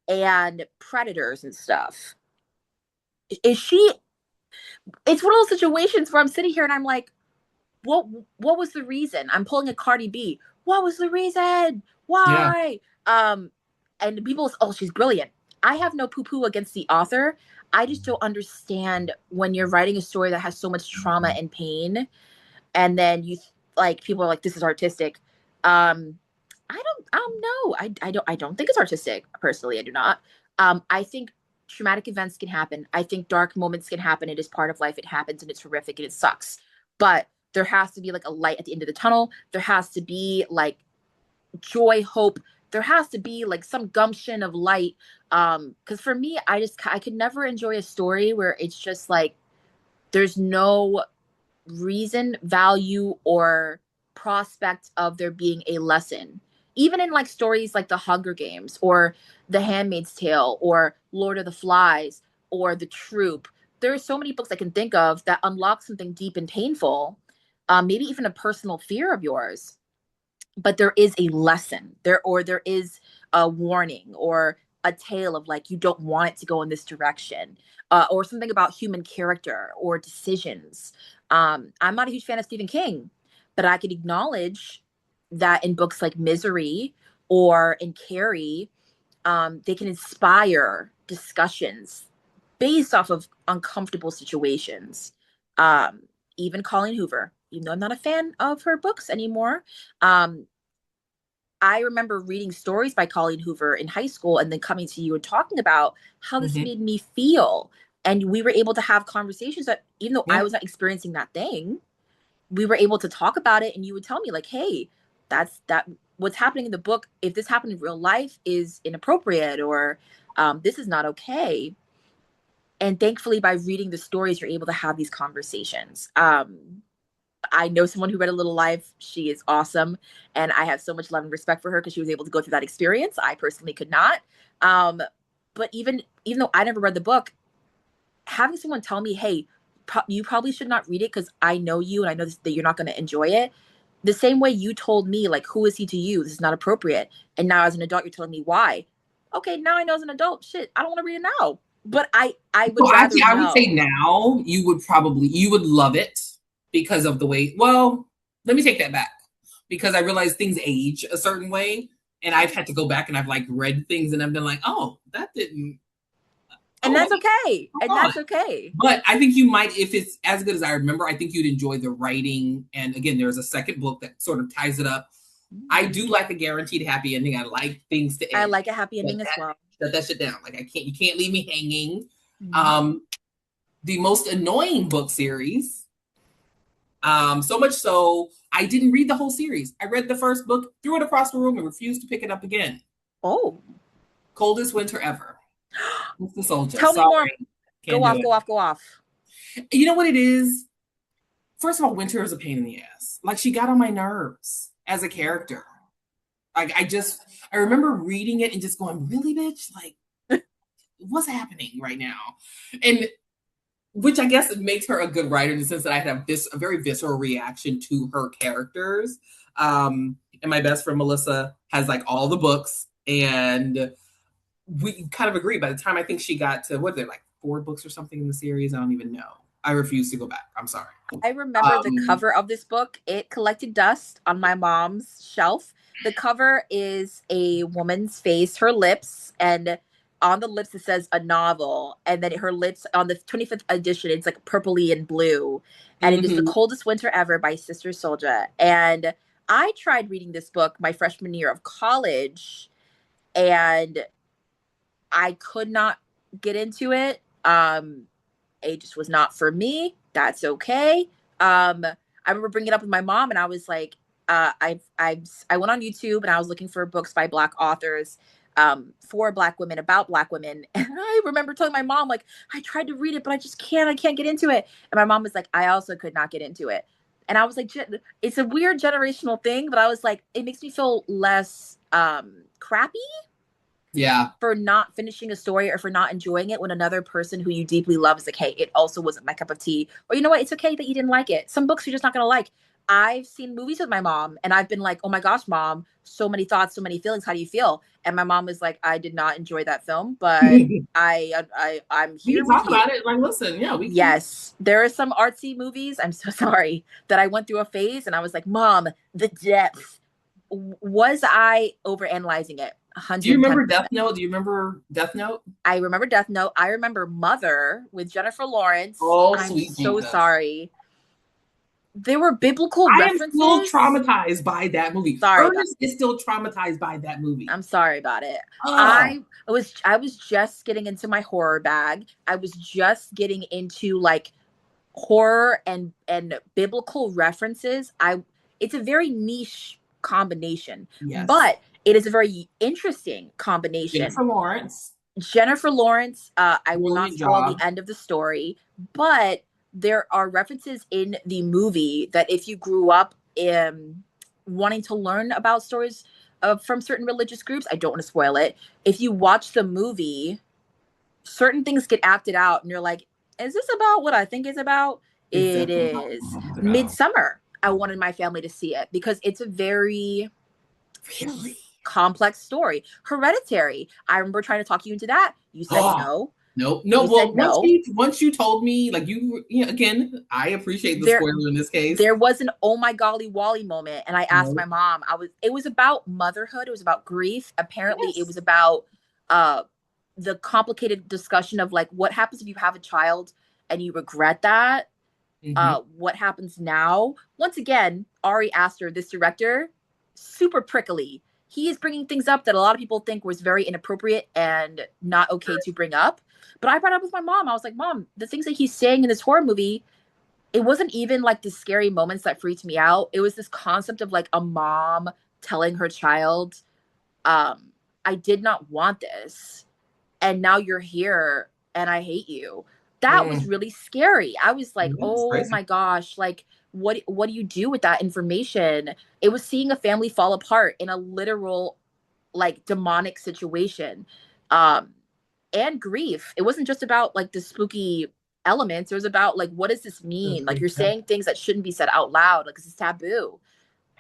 and predators and stuff. Is she? It's one of those situations where I'm sitting here and I'm like, what? What was the reason? I'm pulling a Cardi B. What was the reason? Yeah. Why? And people, oh, she's brilliant. I have no poo poo against the author. I just don't understand when you're writing a story that has so much trauma and pain, and then like people are like, this is artistic. Um, I don't know. I don't think it's artistic. Personally, I do not. I think traumatic events can happen. I think dark moments can happen. It is part of life. It happens and it's horrific and it sucks. But there has to be like a light at the end of the tunnel. There has to be like joy, hope. There has to be like some gumption of light. Because for me, I could never enjoy a story where it's just like there's no reason, value, or prospect of there being a lesson. Even in like stories like The Hunger Games or The Handmaid's Tale or Lord of the Flies or The Troop, there are so many books I can think of that unlock something deep and painful, maybe even a personal fear of yours, but there is a lesson there, or there is a warning or a tale of like you don't want it to go in this direction, or something about human character or decisions. I'm not a huge fan of Stephen King, but I could acknowledge that in books like Misery or in Carrie, they can inspire discussions based off of uncomfortable situations. um, Even Colleen Hoover, even though I'm not a fan of her books anymore, um, I remember reading stories by Colleen Hoover in high school and then coming to you and talking about how this Mm-hmm. made me feel. And we were able to have conversations that, even though I Yeah. was not experiencing that thing, we were able to talk about it. And you would tell me, like, hey, what's happening in the book, if this happened in real life, is inappropriate, or this is not okay. And thankfully, by reading the stories, you're able to have these conversations. I know someone who read A Little Life. She is awesome. And I have so much love and respect for her because she was able to go through that experience. I personally could not. Um, but even though I never read the book, having someone tell me, hey, you probably should not read it because I know you and I know that you're not going to enjoy it. The same way you told me, like, who is he to you? This is not appropriate. And now as an adult, you're telling me why. Okay, now I know as an adult, shit, I don't want to read it now. But I would So rather actually, I would say know. now you would love it because of the way. Well, let me take that back because I realize things age a certain way, and I've had to go back and I've like read things and I've been like, oh, that didn't. And Oh, that's wait, okay. hold And on. that's okay. But I think you might, if it's as good as I remember, I think you'd enjoy the writing. And again, there's a second book that sort of ties it up. I do like a guaranteed happy ending. I like things to I end. like a happy Like ending as that, well. shut that shit down. Like you can't leave me hanging. Mhm. Um, the most annoying book series. So much so I didn't read the whole series. I read the first book, threw it across the room, and refused to pick it up again. Oh, Coldest winter ever. Mr. Soldier. tell me more. Sorry, can't Go do off, go it. off, go off. You know what it is? First of all, Winter is a pain in the ass. Like she got on my nerves as a character. Like I remember reading it and just going, really, bitch? Like, what's happening right now? And which I guess makes her a good writer in the sense that I have a very visceral reaction to her characters. And my best friend Melissa has like all the books, and we kind of agree. By the time I think she got to what, they're like 4 books or something in the series, I don't even know. I refuse to go back. I'm sorry. I remember the cover of this book. It collected dust on my mom's shelf. The cover is a woman's face, her lips, and on the lips it says a novel. And then her lips on the 25th edition, it's like purpley and blue. And it is The Mm-hmm. Coldest Winter Ever by Sister Soldier. And I tried reading this book my freshman year of college, and I could not get into it. It just was not for me. That's okay. I remember bringing it up with my mom, and I was like, I went on YouTube and I was looking for books by Black authors, for Black women, about Black women. And I remember telling my mom, like, I tried to read it, but I can't get into it. And my mom was like, I also could not get into it. And I was like, it's a weird generational thing, but I was like, it makes me feel less crappy Yeah. for not finishing a story or for not enjoying it when another person who you deeply love is like, hey, it also wasn't my cup of tea. Or you know what? It's okay that you didn't like it. Some books you're just not going to like. I've seen movies with my mom and I've been like, oh my gosh, mom, so many thoughts, so many feelings. How do you feel? And my mom was like, I did not enjoy that film, but We I'm can here with talk you. about it. Like, listen, yeah, we can. Yes, there are some artsy movies. I'm so sorry that I went through a phase and I was like, mom, the depth. Was I overanalyzing it? Do you remember 110%. Death Note? Do you remember Death Note? I remember Death Note. I remember Mother with Jennifer Lawrence. Oh, I'm sweet so Jesus. sorry. There were biblical I am still references. traumatized by that movie. Sorry about Ernest is still traumatized by that movie. I'm sorry about it. Oh, I was just getting into my horror bag. I was just getting into like horror and biblical references. I It's a very niche combination, yes. but it is a very interesting combination. Jennifer Lawrence, Jennifer Lawrence, I will not brilliant spoil the job. end of the story, but there are references in the movie that if you grew up wanting to learn about stories from certain religious groups, I don't want to spoil it. If you watch the movie, certain things get acted out, and you're like, is this about what I think it's about? It's It definitely not is. what it's about. Midsummer, I wanted my family to see it because it's a very Really? complex story. Hereditary. I remember trying to talk you into that. You said Oh, no. no, no. You Well, said no. once you told me, like you know, again, I appreciate the There spoiler in this case. there was an oh my golly Wally moment, and I asked No. my mom. It was about motherhood. It was about grief. Apparently, it Yes. was about uh the complicated discussion of like what happens if you have a child and you regret that. Mm-hmm. What happens now? Once again, Ari Aster, this director, super prickly. He is bringing things up that a lot of people think was very inappropriate and not okay to bring up. But I brought it up with my mom. I was like, Mom, the things that he's saying in this horror movie, it wasn't even like the scary moments that freaked me out. It was this concept of like a mom telling her child, I did not want this. And now you're here and I hate you. That was Mm. really scary. I was like, Yeah, it's oh crazy. my gosh, like what do you do with that information? It was seeing a family fall apart in a literal like demonic situation. Um and grief. It wasn't just about like the spooky elements. It was about like what does this mean? Like you're saying things that shouldn't be said out loud, like it's taboo.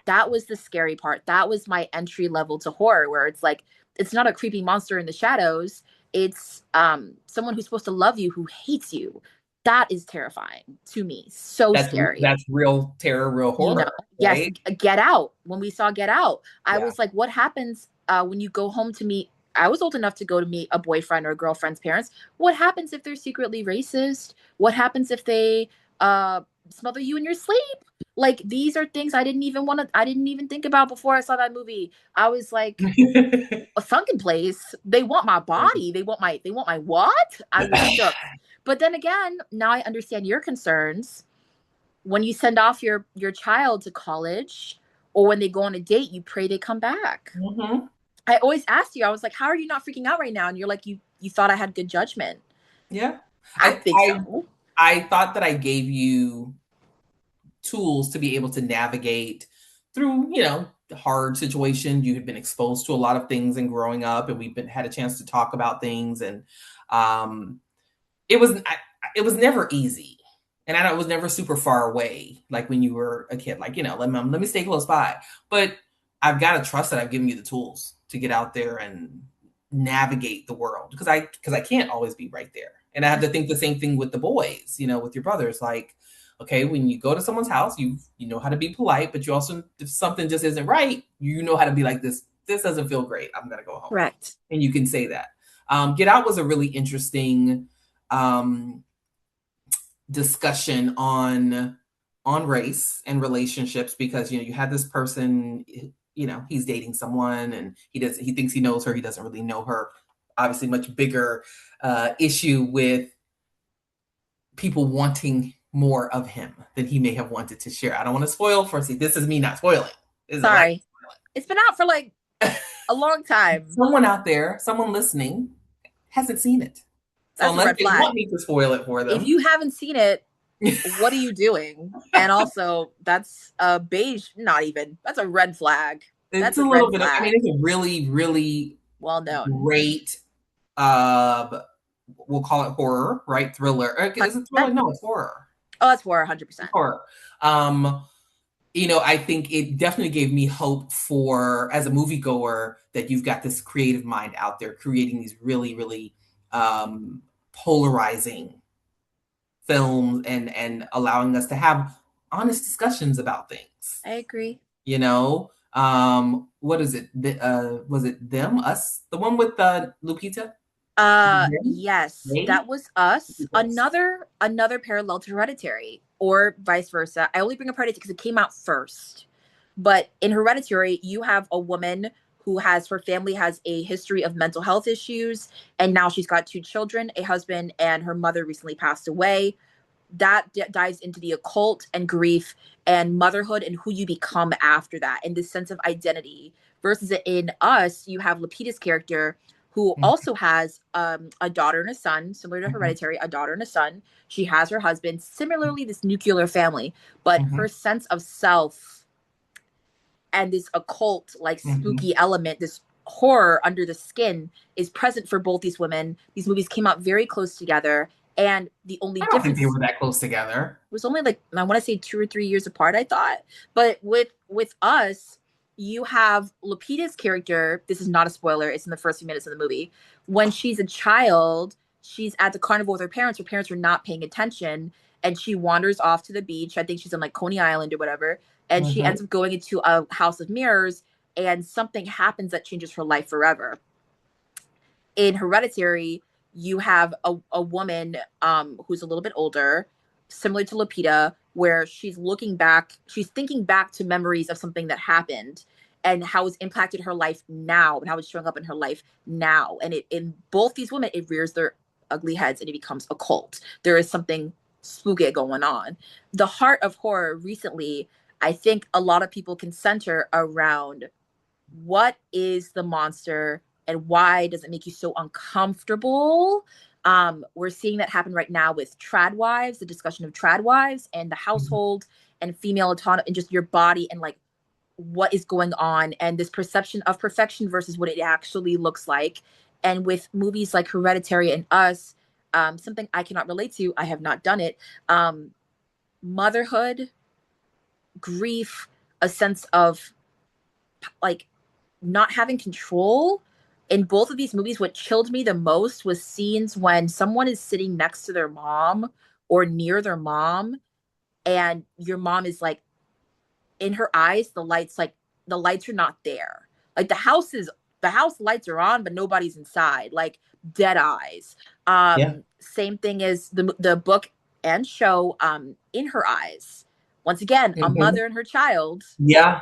That was the scary part. That was my entry level to horror, where it's like it's not a creepy monster in the shadows. It's someone who's supposed to love you who hates you. That is terrifying to me. So scary. That's real terror, real You know, horror, yes, right? Get Out. When we saw Get Out, I Yeah. was like, what happens when you go home to meet? I was old enough to go to meet a boyfriend or a girlfriend's parents. What happens if they're secretly racist? What happens if they smother you in your sleep? Like these are things I didn't even think about before I saw that movie. I was like, a sunken place. They want my body. They want my what? I was shook. But then again, now I understand your concerns. When you send off your child to college or when they go on a date, you pray they come back. Hmm. I always asked you, I was like, how are you not freaking out right now? And you're like, you thought I had good judgment. Yeah. I I, think I so. I thought that I gave you tools to be able to navigate through, the hard situation. You had been exposed to a lot of things in growing up, and had a chance to talk about things. And um, it was. it was never easy. And I know it was never super far away, like when you were a kid, like, let me stay close by. But I've got to trust that I've given you the tools to get out there and navigate the world because I can't always be right there. And I have to think the same thing with the boys, with your brothers. Like, okay, when you go to someone's house, you know how to be polite, but you also, if something just isn't right, you know how to be like, this doesn't feel great, I'm gonna go home. Correct. And you can say that. Get Out was a really interesting discussion on race and relationships, because you had this person, he's dating someone and he thinks he knows her, he doesn't really know her. Obviously much bigger issue with people wanting more of him than he may have wanted to share. I don't want to spoil this is me not spoiling. Sorry. It's been out for like a long time. Someone out there, someone listening, hasn't seen it. So unless they want me to spoil it for them. If you haven't seen it, what are you doing? And also, that's a beige, that's a red flag. It's a little bit, it's a really, really well known, great, we'll call it horror, right? Thriller. Is it thriller? No, it's horror. Oh, it's horror, 100%. Horror. I think it definitely gave me hope for, as a moviegoer, that you've got this creative mind out there creating these really, really polarizing films and allowing us to have honest discussions about things. I agree. What is it? Was it Them, Us? The one with Lupita? Yes, that was Us. Another parallel to Hereditary, or vice versa. I only bring up Hereditary because it came out first. But in Hereditary, you have a woman her family has a history of mental health issues, and now she's got 2 children, a husband, and her mother recently passed away. That dives into the occult and grief and motherhood and who you become after that, and this sense of identity. Versus in Us, you have Lupita's character, who also has a daughter and a son, similar to Hereditary, a daughter and a son. She has her husband, similarly this nuclear family, but her sense of self and this occult, like spooky element, this horror under the skin, is present for both these women. These movies came out very close together, and the only difference, I don't think they were that close together. It was only like, I want to say 2 or 3 years apart, I thought. But with Us, you have Lupita's character. This is not a spoiler. It's in the first few minutes of the movie. When she's a child, she's at the carnival with her parents. Her parents are not paying attention, and she wanders off to the beach. I think she's on like Coney Island or whatever. And she ends up going into a house of mirrors, and something happens that changes her life forever. In Hereditary, you have a woman who's a little bit older, similar to Lupita, where she's thinking back to memories of something that happened and how it's impacted her life now and how it's showing up in her life now. And in both these women, it rears their ugly heads and it becomes a cult. There is something spooky going on. The heart of horror recently, I think a lot of people can center around what is the monster and why does it make you so uncomfortable? We're seeing that happen right now with trad wives, the discussion of trad wives and the household and female autonomy and just your body and like what is going on and this perception of perfection versus what it actually looks like. And with movies like Hereditary and Us, something I cannot relate to, I have not done it, motherhood, grief, a sense of like not having control. In both of these movies, what chilled me the most was scenes when someone is sitting next to their mom or near their mom, and your mom is like, in her eyes, the lights are not there. Like the house lights are on, but nobody's inside. Like dead eyes. Same thing as the book and show, In Her Eyes. Once again, a mother and her child. Yeah.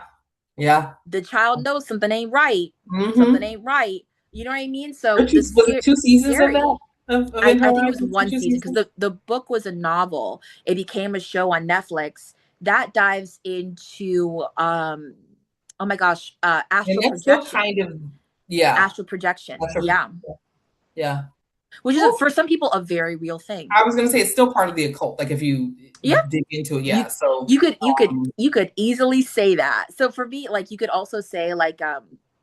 The child knows something ain't right. Something ain't right. You know what I mean? So was it 2 seasons of that? I think it was 1 season because the book was a novel. It became a show on Netflix that dives into oh my gosh, astral projection. Astral projection. Yeah. Which is for some people a very real thing. I was going to say it's still part of the occult. Like if you dig into it, so you could easily say that. So for me, like you could also say like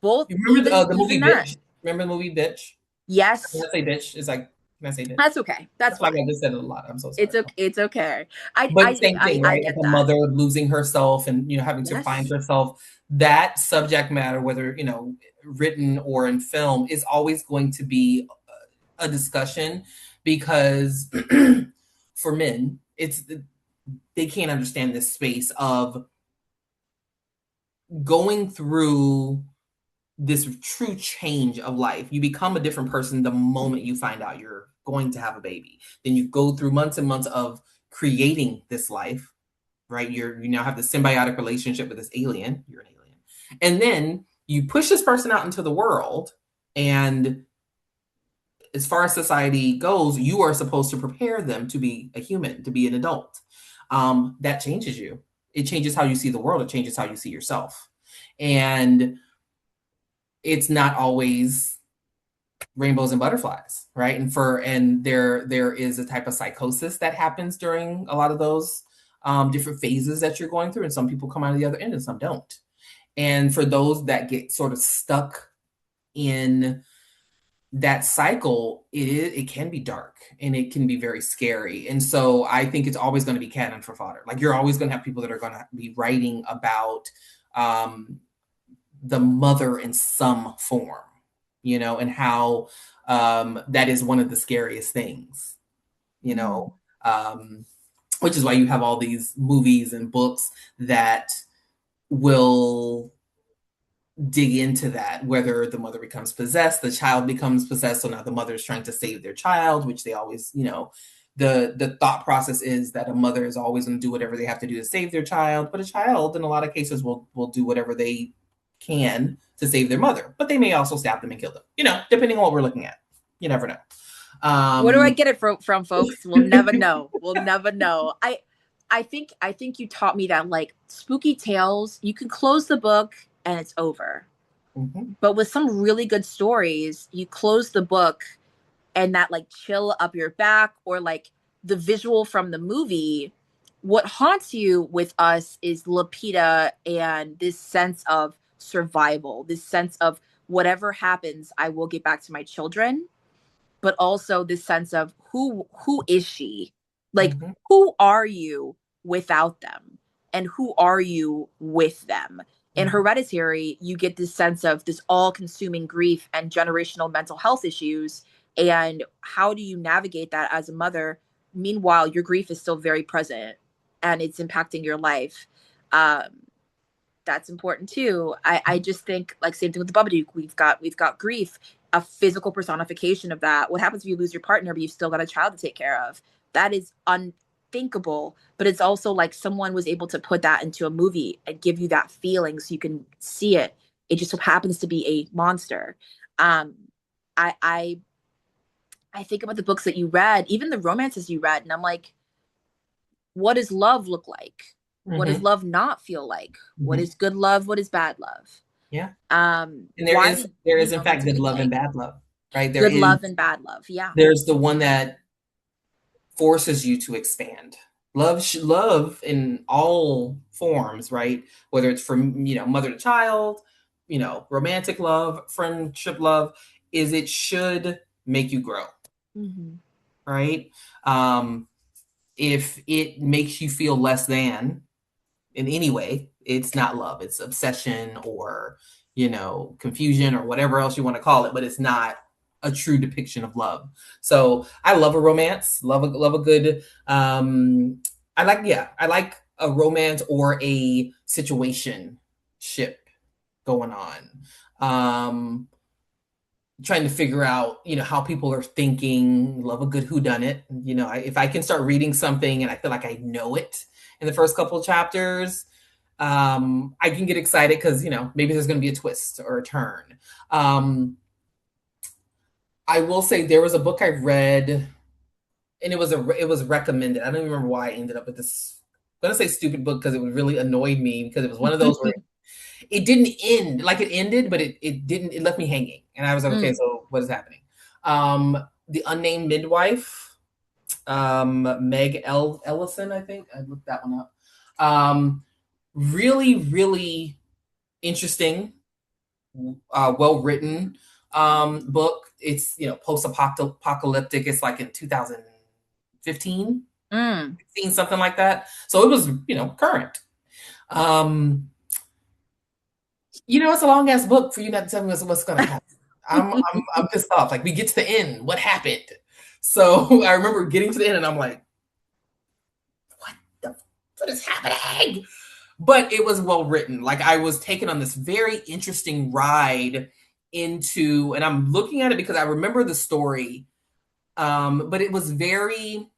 both. You remember the movie Bitch? Remember the movie Bitch? Yes. When I say bitch, it's like Can I say that? That's okay. That's That's why I fine. just said it a lot. I'm so sorry. It's okay. I But I same I thing, I right? Like get a that. mother losing herself and, having to find Yes. herself. That subject matter, whether, written or in film, is always going to be a discussion because for men, they can't understand this space of going through this true change of life. You become a different person the moment you find out you're going to have a baby. Then you go through months and months of creating this life, right? You now have this symbiotic relationship with this alien. You're an alien. And then you push this person out into the world, and as far as society goes, you are supposed to prepare them to be a human, to be an adult. That changes you. It changes how you see the world. It changes how you see yourself. And it's not always rainbows and butterflies, right? And there is a type of psychosis that happens during a lot of those different phases that you're going through, and some people come out of the other end and some don't. And for those that get sort of stuck in that cycle, it can be dark and it can be very scary. And so I think it's always going to be cannon for fodder. Like, you're always going to have people that are going to be writing about um, the mother in some form, and how that is one of the scariest things, you Mm. know, um, which is why you have all these movies and books that will dig into that, whether the mother becomes possessed, the child becomes possessed. So now the mother is trying to save their child, which they always, the thought process is that a mother is always going to do whatever they have to do to save their child, but a child in a lot of cases will do whatever they can to save their mother, but they may also stab them and kill them, depending on what we're looking at. You never know. Where do I um get it from, folks? We'll never know. We'll never know. I think you taught me that, like, spooky tales, you can close the book and it's over. mhm, But with some really good stories, you close the book and that, like, chill up your back, or like the visual from the movie, what haunts you with us is Lapita and this sense of survival, this sense of whatever happens, I will get back to my children, but also this sense of who is she? Like, mhm, who are you without them? And who are you with them? In mhm, Hereditary, you get this sense of this all-consuming grief and generational mental health issues. And how do you navigate that as a mother? Meanwhile, your grief is still very present and it's impacting your life. Um, that's important too. I just think, like, same thing with the Babadook. We've got grief, a physical personification of that. What happens if you lose your partner but you've still got a child to take care of? That is unthinkable. But it's also like someone was able to put that into a movie and give you that feeling so you can see it. It just so happens to be a monster. Um, I I I think about the books that you read, even the romances you read, and I'm like, what does love look like? What does mhm, love not feel like? What mhm. is good love? What is bad love? Yeah. And there Why is did there we is in know that's fact a good good love and thing? bad love, right? Good love and bad love. Yeah. There's the one that forces you to expand. Love in all forms, right? Whether it's from, mother to child, romantic love, friendship love, is it should make you grow, Mm-hmm. right? Um, if it makes you feel less than in any way, it's not love. It's obsession or, confusion or whatever else you want to call it, but it's not a true depiction of love. So I love a romance, love a good I like a romance or a situation ship going on. Trying to figure out, how people are thinking, love a good whodunit. If I can start reading something and I feel like I know it in the first couple of chapters, I can get excited because, maybe there's going to be a twist or a turn. I will say there was a book I read, and it was recommended. I don't even remember why I ended up with this. I'm gonna say stupid book because it would really annoyed me because it was one of those where it didn't end like it ended, but it didn't. It left me hanging, and I was like, okay, Mm. so what is happening? The Unnamed Midwife, Meg Ellison, I think I looked that one up. Really, really interesting, well written. book. It's, post-apocalyptic. It's like in 2015, Mm. 16, something like that. So it was, current. Um, it's a long ass book for you not to tell me what's gonna happen. I'm pissed off. Like, we get to the end. What happened? So I remember getting to the end and I'm like, what is happening? But it was well written. Like, I was taken on this very interesting ride into, and I'm looking at it because I remember the story. But it was very,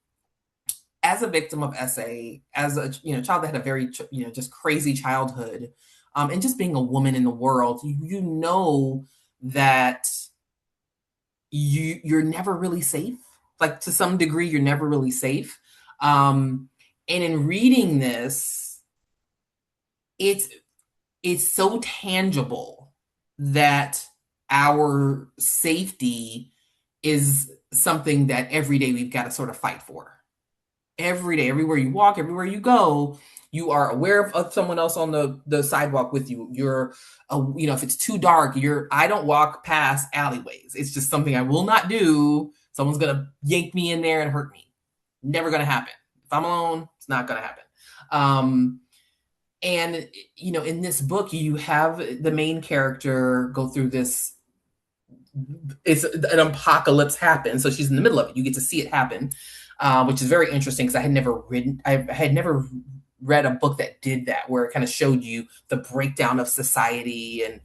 as a victim of SA, as a child that had a very just crazy childhood, and just being a woman in the world, that you're never really safe. Like, to some degree, you're never really safe. And in reading this, it's so tangible that our safety is something that every day we've got to sort of fight for. Every day, everywhere you walk, everywhere you go, you are aware of someone else on the sidewalk with you. You're, if it's too dark, I don't walk past alleyways. It's just something I will not do. Someone's going to yank me in there and hurt me. Never going to happen. If I'm alone, it's not going to happen. And, in this book, you have the main character go through this. It's an apocalypse happens. So she's in the middle of it. You get to see it happen, which is very interesting because I had never read a book that did that, where it kind of showed you the breakdown of society and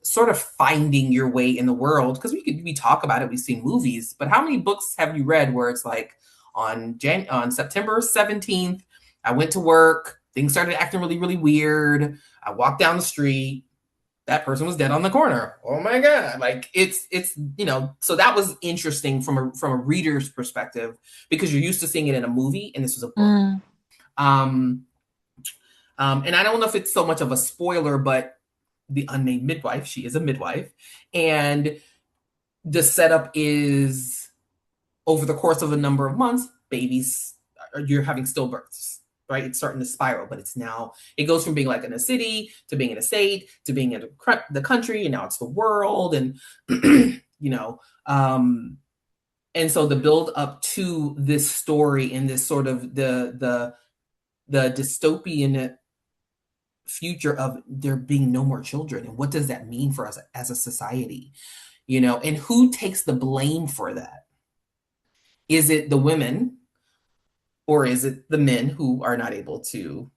sort of finding your way in the world. Because we talk about it, we've seen movies, but how many books have you read where it's like on September 17th, I went to work, things started acting really, really weird. I walked down the street, that person was dead on the corner. Oh my God. Like, it's so that was interesting from a reader's perspective, because you're used to seeing it in a movie and this was a book. Mm. And I don't know if it's so much of a spoiler, but the unnamed midwife, she is a midwife, and the setup is, over the course of a number of months, you're having stillbirths. Right, it's starting to spiral, but it goes from being like in a city to being in a state to being in the country, and now it's the world, and and so the build up to this story and this sort of the dystopian future of there being no more children, and what does that mean for us as a society, and who takes the blame for that? Is it the women? Or is it the men who are not able to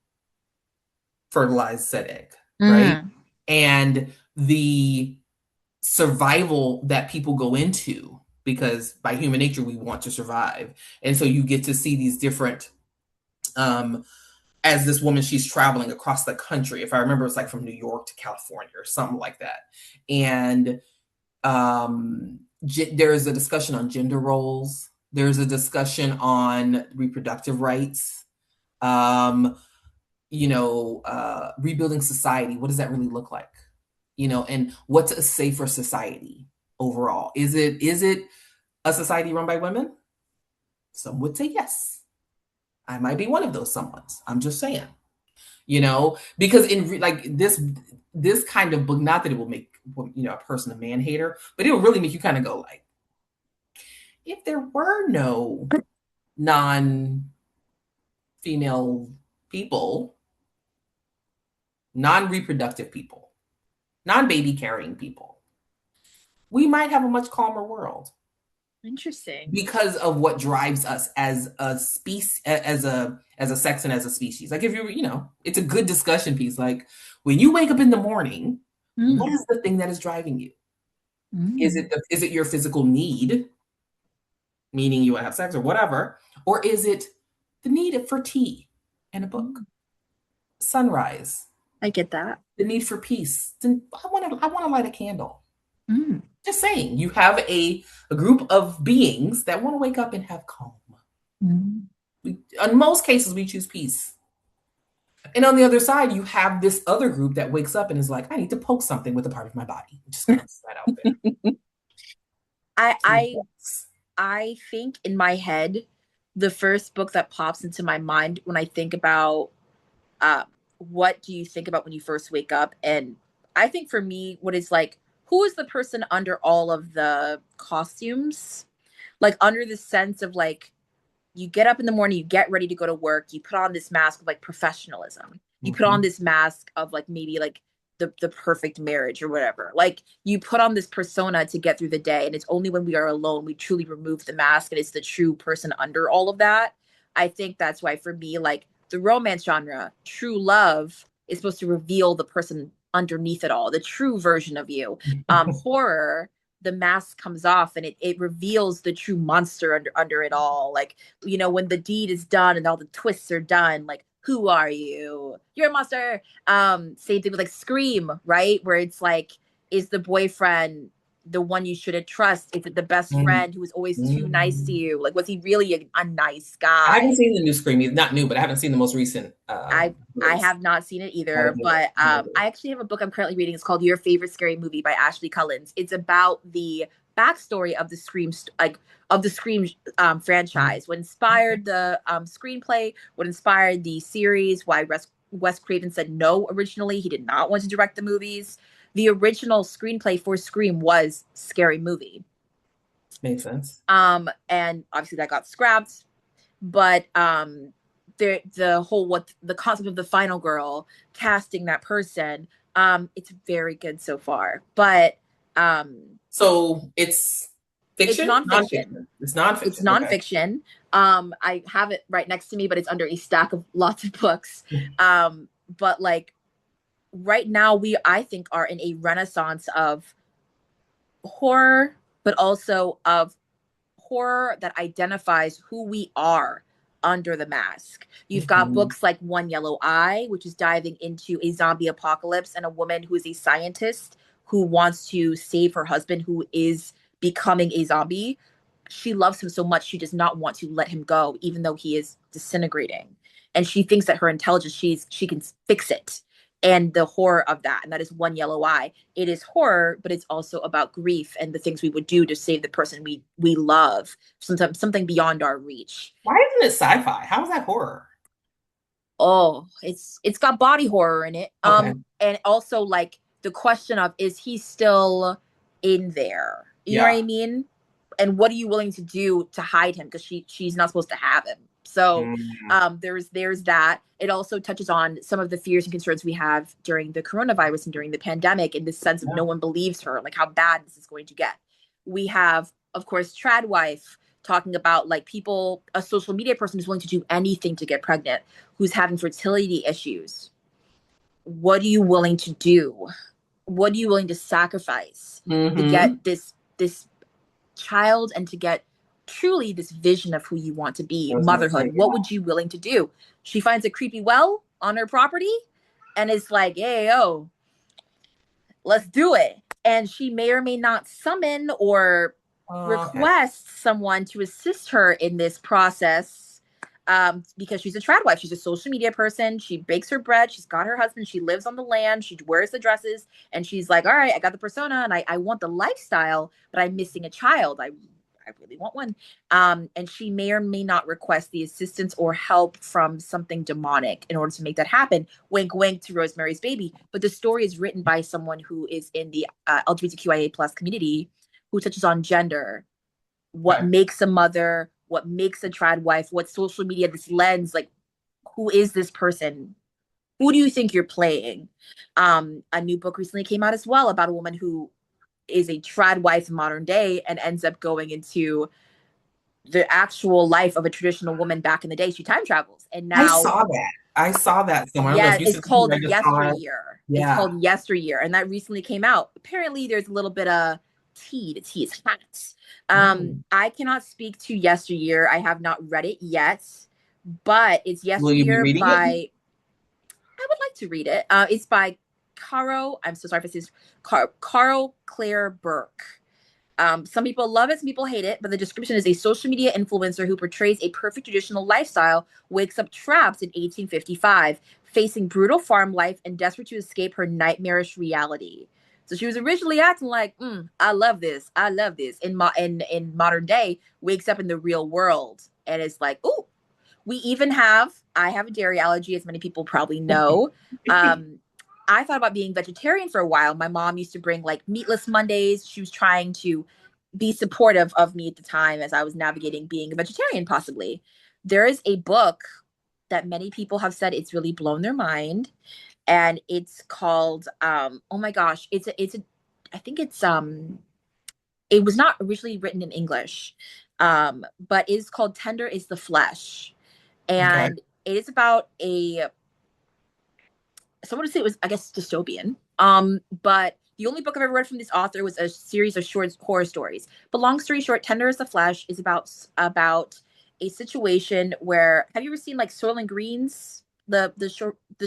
fertilize said egg, right? And the survival that people go into, because by human nature, we want to survive. And so you get to see these different, as this woman, she's traveling across the country. If I remember, it's like from New York to California or something like that. And there's a discussion on gender roles. There's a discussion on reproductive rights, rebuilding society. What does that really look like? And what's a safer society overall? Is it a society run by women? Some would say yes. I might be one of those someones. I'm just saying, because in this kind of book, not that it will make a person a man hater, but it will really make you kind of go like, if there were no non-female people, non-reproductive people, non-baby carrying people, we might have a much calmer world. Interesting. Because of what drives us as a species, as a sex and as a species. Like, if it's a good discussion piece. Like, when you wake up in the morning, what is the thing that is driving you? Is it your physical need, meaning you want to have sex or whatever, or is it the need for tea and a book, sunrise? I get that. The need for peace. I want to light a candle. Just saying, you have a group of beings that want to wake up and have calm. In most cases, we choose peace. And on the other side, you have this other group that wakes up and is like, I need to poke something with a part of my body. Just gonna that out there. I think in my head, the first book that pops into my mind when I think about what do you think about when you first wake up? And I think for me, what is like, who is the person under all of the costumes? Like under the sense of like you get up in the morning, you get ready to go to work, you put on this mask of like professionalism. You put on Mm-hmm. this mask of like maybe like the perfect marriage or whatever. Like you put on this persona to get through the day. And it's only when we are alone we truly remove the mask and it's the true person under all of that. I think that's why for me, like the romance genre, true love is supposed to reveal the person underneath it all, the true version of you. Horror, the mask comes off and it reveals the true monster under it all. Like, you know, when the deed is done and all the twists are done, like, who are you? You're a monster. Same thing with like Scream, right? Where it's like, is the boyfriend the one you shouldn't trust? Is it the best friend who was always too nice to Mm-hmm. you? Like, was he really a nice I haven't guy? seen the new Scream, not new, but I haven't seen the most recent I release. have not seen it Not a either, good one. but Not a good I actually have a book I'm currently reading. It's called Your Favorite Scary Movie by Ashley Cullins. It's about the backstory of the Scream one. franchise, what Okay. inspired the screenplay, what inspired the series, why Wes Craven said no originally. He did not want to direct the movies. The original screenplay for Scream was Scary Movie. Makes sense. And obviously that got scrapped, but the whole what the concept of the final girl casting that person, it's very good so far, but um So it's it's fiction, nonfiction. nonfiction. It's It's nonfiction. Okay. nonfiction. I have it right next to me, but it's under a stack of lots of books. But like right now we I think are in a renaissance of horror, but also of horror that identifies who we are under the mask. You've got Mm-hmm. books like One Yellow Eye, which is diving into a zombie apocalypse and a woman who is a scientist who wants to save her husband who is becoming a zombie. She loves him so much she does not want to let him go even though he is disintegrating. And she thinks that her intelligence she can fix it. And the horror of that, and that is One Yellow Eye. It is horror, but it's also about grief and the things we would do to save the person we love. Sometimes something beyond our reach. Why isn't it sci-fi? How is that horror? Oh, it's got body horror in it. Okay. And also like the question of is he still in there? You know what I Yeah. mean? And what are you willing to do to hide him? Because she's not supposed to have him. So Mm. there's that. It also touches on some of the fears and concerns we have during the coronavirus and during the pandemic, in the sense of Yeah. no one believes her, like how bad this is going to get. We have, of course, Trad Wife talking about like people, a social media person who's willing to do anything to get pregnant, who's having fertility issues. What are you willing to do? What are you willing to sacrifice to Mm-hmm. get this child and to get truly this vision of who you want to be, I was gonna say, motherhood? What would you willing to do? She finds a creepy well on her property and is like, hey, yo, let's do it. And she may or may not summon or okay. request someone to assist her in this process, because she's a trad wife. She's a social media person. She bakes her bread. She's got her husband. She lives on the land. She wears the dresses. And she's like, all right, I got the persona and I want the lifestyle, but I'm missing a child. I really want one. And she may or may not request the assistance or help from something demonic in order to make that happen. Wink, wink to Rosemary's Baby. But the story is written by someone who is in the LGBTQIA plus community, who touches on gender, what Okay. makes a mother, what makes a trad wife, what social media, this lens, like who is this person? Who do you think you're playing? A new book recently came out as well about a woman who is a trad wife in modern day and ends up going into the actual life of a traditional woman back in the day. She time travels and I now, saw that. I saw that somewhere. I don't know yeah, if you it's said something, called I just saw it. Yesteryear. It's Yeah. called Yesteryear, and that recently came out. Apparently, there's a little bit of tea. The tea is hot. Mm. I cannot speak to Yesteryear. I have not read it yet, but it's Will you be Yesteryear reading it? by. I would like to read it. It's by Caro. I'm so sorry if it's Caro Claire Burke. Some people love it, some people hate it, but the description is a social media influencer who portrays a perfect traditional lifestyle, wakes up trapped in 1855, facing brutal farm life and desperate to escape her nightmarish reality. So she was originally acting like, I love this, I love this. In modern day, wakes up in the real world and is like, ooh. I have a dairy allergy, as many people probably know. Um, I thought about being vegetarian for a while. My mom used to bring like meatless Mondays. She was trying to be supportive of me at the time as I was navigating being a vegetarian, possibly. There is a book that many people have said it's really blown their mind. And it's called oh my gosh, it's a I think it was not originally written in English. But it is called Tender is the Flesh. Okay. And it is about a someone would say it was, I guess, dystopian. But the only book I've ever read from this author was a series of short horror stories. But long story short, Tender is the Flesh is about a situation where, have you ever seen like Soylent Greens, the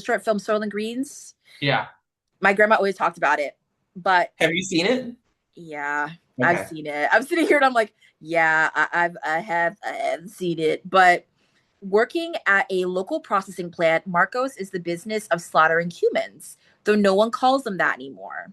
short film Soylent Greens? Yeah. My grandma always talked about it, but Have you seen it? yeah, I've Okay. seen it. I'm sitting here and I'm like, yeah, I have seen it, but working at a local processing plant, Marcos is the business of slaughtering humans, though no one calls them that anymore.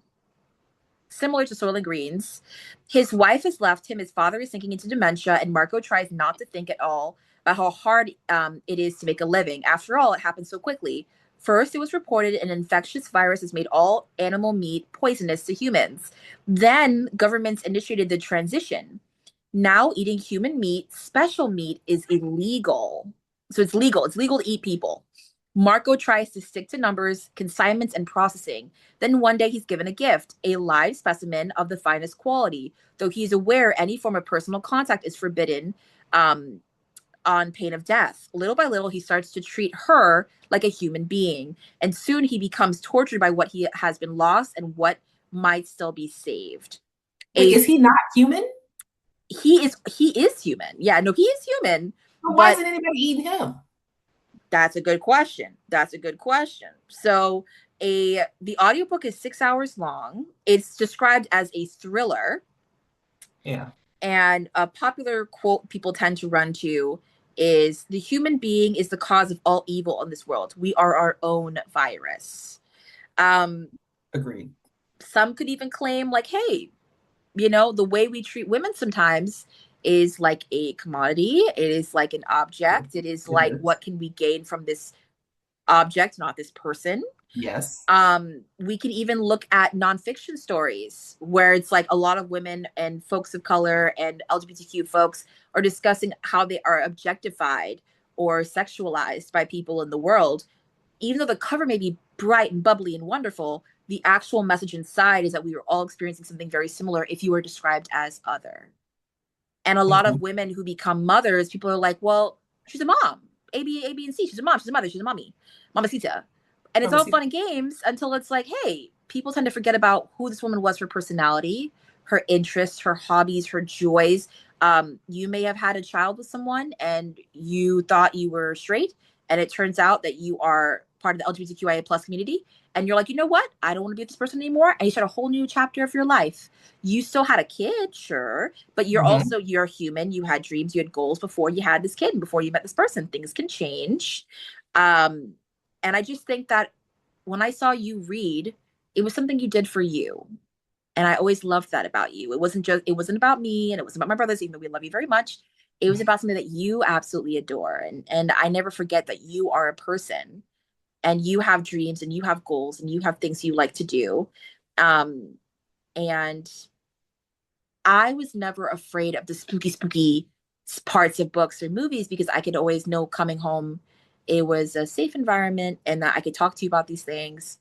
Similar to Soylent Greens, his wife has left him, his father is sinking into dementia, and Marco tries not to think at all about how hard it is to make a living. After all, it happened so quickly. First, it was reported an infectious virus has made all animal meat poisonous to humans. Then, governments initiated the transition. Now eating human meat, special meat, is illegal. So it's legal. It's legal to eat people. Marco tries to stick to numbers, consignments, and processing. Then one day he's given a gift, a live specimen of the finest quality, though he's aware any form of personal contact is forbidden um, on pain of death. Little by little, he starts to treat her like a human being. And soon he becomes tortured by what he has been lost and what might still be saved. Wait, A is he not human? he is human. Yeah, no, he is human, So why but isn't anybody eating him? that's a good question. That's a good question. So the audiobook is 6 hours long. It's described as a thriller, Yeah. and a popular quote people tend to run to is the human being is the cause of all evil in this world. We are our own virus. Um, Agreed. some could even claim like, hey, the way we treat women sometimes is like a commodity. It is like an object. It is It like, is. what can we gain from this object, not this person? Yes. We can even look at nonfiction stories where it's like a lot of women and folks of color and LGBTQ folks are discussing how they are objectified or sexualized by people in the world. Even though the cover may be bright and bubbly and wonderful, the actual message inside is that we are all experiencing something very similar if you are described as other. And a lot Mhm. of women who become mothers, people are like, well, she's a mom. A, B, and C. She's a mom. She's a mother. She's a mommy. Mamacita. And it's all Pharmacy. fun and games until it's like, hey, people tend to forget about who this woman was, her personality, her interests, her hobbies, her joys. You may have had a child with someone and you thought you were straight, and it turns out that you are part of the LGBTQIA plus community. And you're like, you know what? I don't want to be with this person anymore. And you start a whole new chapter of your life. You still had a kid, sure, but Mhm. you're human. You had dreams, you had goals before you had this kid and before you met this person. Things can change. Um, and I just think that when I saw you read, it was something you did for you. And I always loved that about you. It wasn't about me and it wasn't about my brothers, even though we love you very much. It was about something that you absolutely adore. And I never forget that you are a person and you have dreams and you have goals and you have things you like to do. Um, and I was never afraid of the spooky parts of books or movies because I could always know coming home it was a safe environment and that I could talk to you about these things.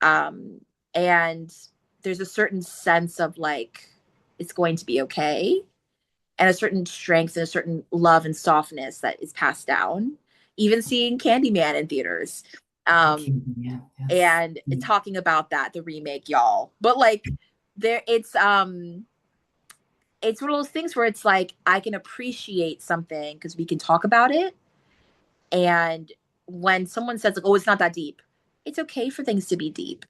Um, and there's a certain sense of like, it's going to be okay, and a certain strength and a certain love and softness that is passed down. Even seeing Candyman in theaters. Um, Yeah. Yes. and talking about that, the remake, y'all. But like, there, it's one of those things where it's like I can appreciate something because we can talk about it. And when someone says like, "Oh, it's not that deep," it's okay for things to be deep.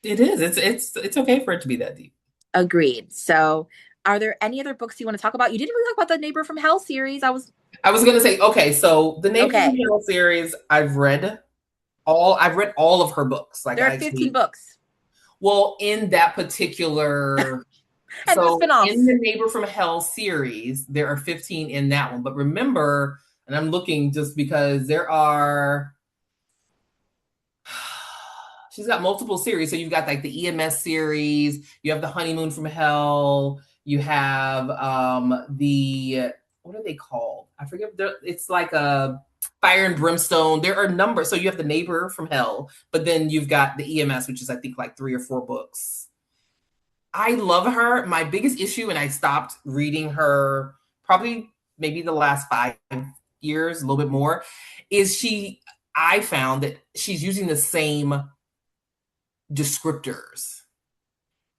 It is. It's okay for it to be that deep. Agreed. So, are there any other books you want to talk about? You didn't really talk about the Neighbor from Hell series. I was I was gonna say, okay, so the Neighbor from okay. Hell series, I've read all of her books. Like There are I 15 actually, books, well, in that particular, and there's so in spinoffs. the Neighbor from Hell series, there are 15 in that one. But remember, and I'm looking just because there are She's got multiple series. So you've got like the EMS series, you have the Honeymoon from Hell, you have the what are they called? I forget. It's like a Fire and Brimstone. There are numbers. So you have the Neighbor from Hell, but then you've got the EMS, which is I think like 3 or 4 books. I love her. My biggest issue, and I stopped reading her probably maybe the last 5 years, a little bit more, is I found that she's using the same descriptors.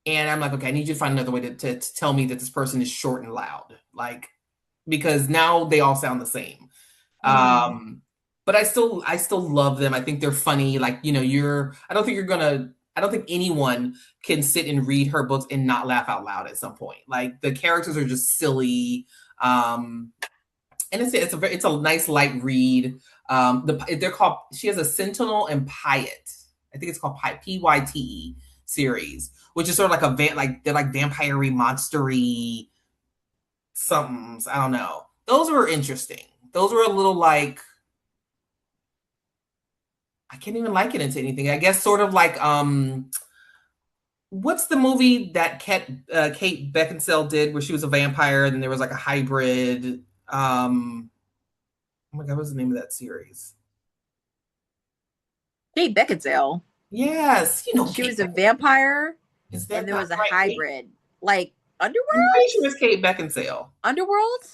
And I'm like, okay, I need you to find another way to tell me that this person is short and loud. Like, because now they all sound the same. But I still love them. I think they're funny. Like, I don't think anyone can sit and read her books and not laugh out loud at some point. Like the characters are just silly. And it's a nice light read. She has a Sentinel and Pyet. I think it's called Pyte, Pyte series, which is sort of like they're like vampire-y, monster-y somethings. I don't know. Those were interesting. Those were a little like, I can't even like it into anything. I guess sort of like what's the movie that Kate Beckinsale did where she was a vampire and then there was like a hybrid oh my god, what's the name of that series? Kate Beckinsale. Yes, She was a vampire, is that and there not was a right? hybrid, like I'm Underworld. pretty sure it's Kate Beckinsale. Underworld.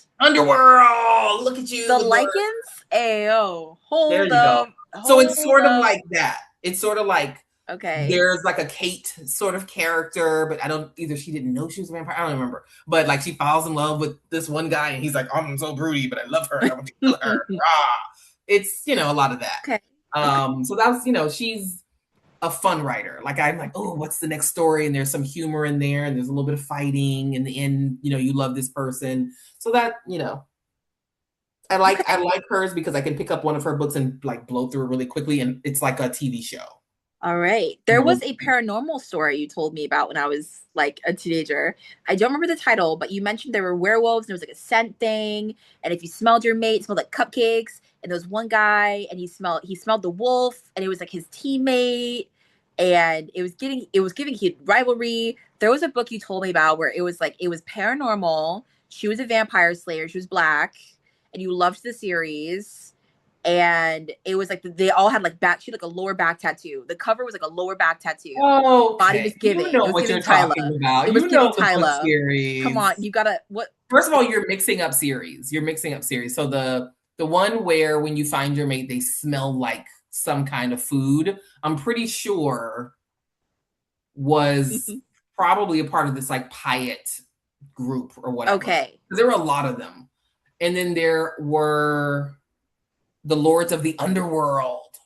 Look at you. The Lycans. Ayo, There hold you go. up, So it's hold sort of up. like that. It's sort of like Okay. there's like a Kate sort of character, but I don't either. She didn't know she was a vampire. I don't remember. But like she falls in love with this one guy, and he's like, I'm so broody, but I love her. I want to kill her. It's a lot of that. Okay. So that's she's a fun writer. Like I'm like, oh, what's the next story? And there's some humor in there, and there's a little bit of fighting. In the end, you love this person. So that I like hers because I can pick up one of her books and like blow through it really quickly, and it's like a TV show. All right. There was a paranormal story you told me about when I was like a teenager. I don't remember the title, but you mentioned there were werewolves and there was like a scent thing. And if you smelled your mate, it smelled like cupcakes. And there was one guy and he smelled the wolf and it was like his teammate. And it was giving he rivalry. There was a book you told me about where it was paranormal. She was a vampire slayer. She was black. And you loved the series and it was like they all had like she had like a lower back tattoo. The cover was like a lower back tattoo. Oh, Body okay. was giving. You know It was what giving you're talking Tyla. about. It was You giving know the book Tyla. series. Come on, you gotta what? First of all, you're mixing up series. So the one where when you find your mate, they smell like some kind of food. I'm pretty sure was probably a part of this like Pyat group or whatever. Okay. There were a lot of them. And then there were the Lords of the Underworld.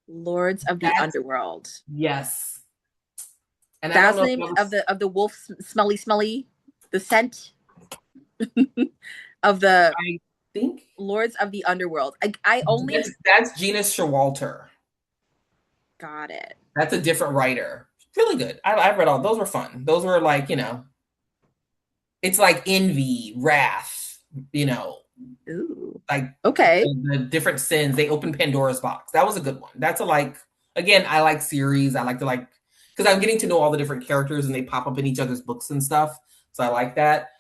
Lords of the Underworld. Yes. And that was the name of the wolf smelly, the scent of the I think Lords of the Underworld. I only that's Gina Showalter. Got it. That's a different writer. Really good. I read all those were fun. Those were like, it's like envy, wrath, Ooh. like okay. The different sins. They open Pandora's box. That was a good one. That's again, I like series. I like to because I'm getting to know all the different characters and they pop up in each other's books and stuff. So I like that.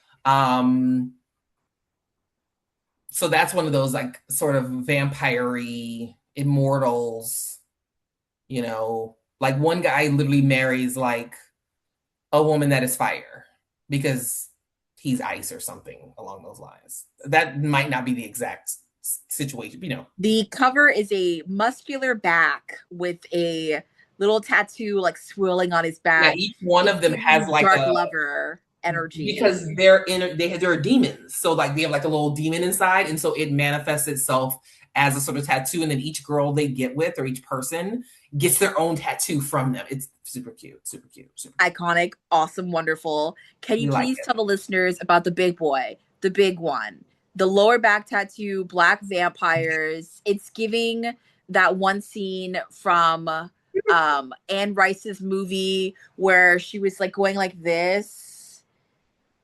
So that's one of those like sort of vampire-y immortals, like one guy literally marries like a woman that is fire because he's ice or something along those lines. That might not be the exact situation, The cover is a muscular back with a little tattoo like swirling on his back. Yeah, each one of them has like dark lover energy because they're demons. So like they have like a little demon inside, and so it manifests itself as a sort of tattoo, and then each girl they get with or each person gets their own tattoo from them. It's super cute, super cute, super cute. Iconic, awesome, wonderful. Can you please tell the listeners about the big boy, the big one, the lower back tattoo, black vampires? It's giving that one scene from Anne Rice's movie where she was like going like this.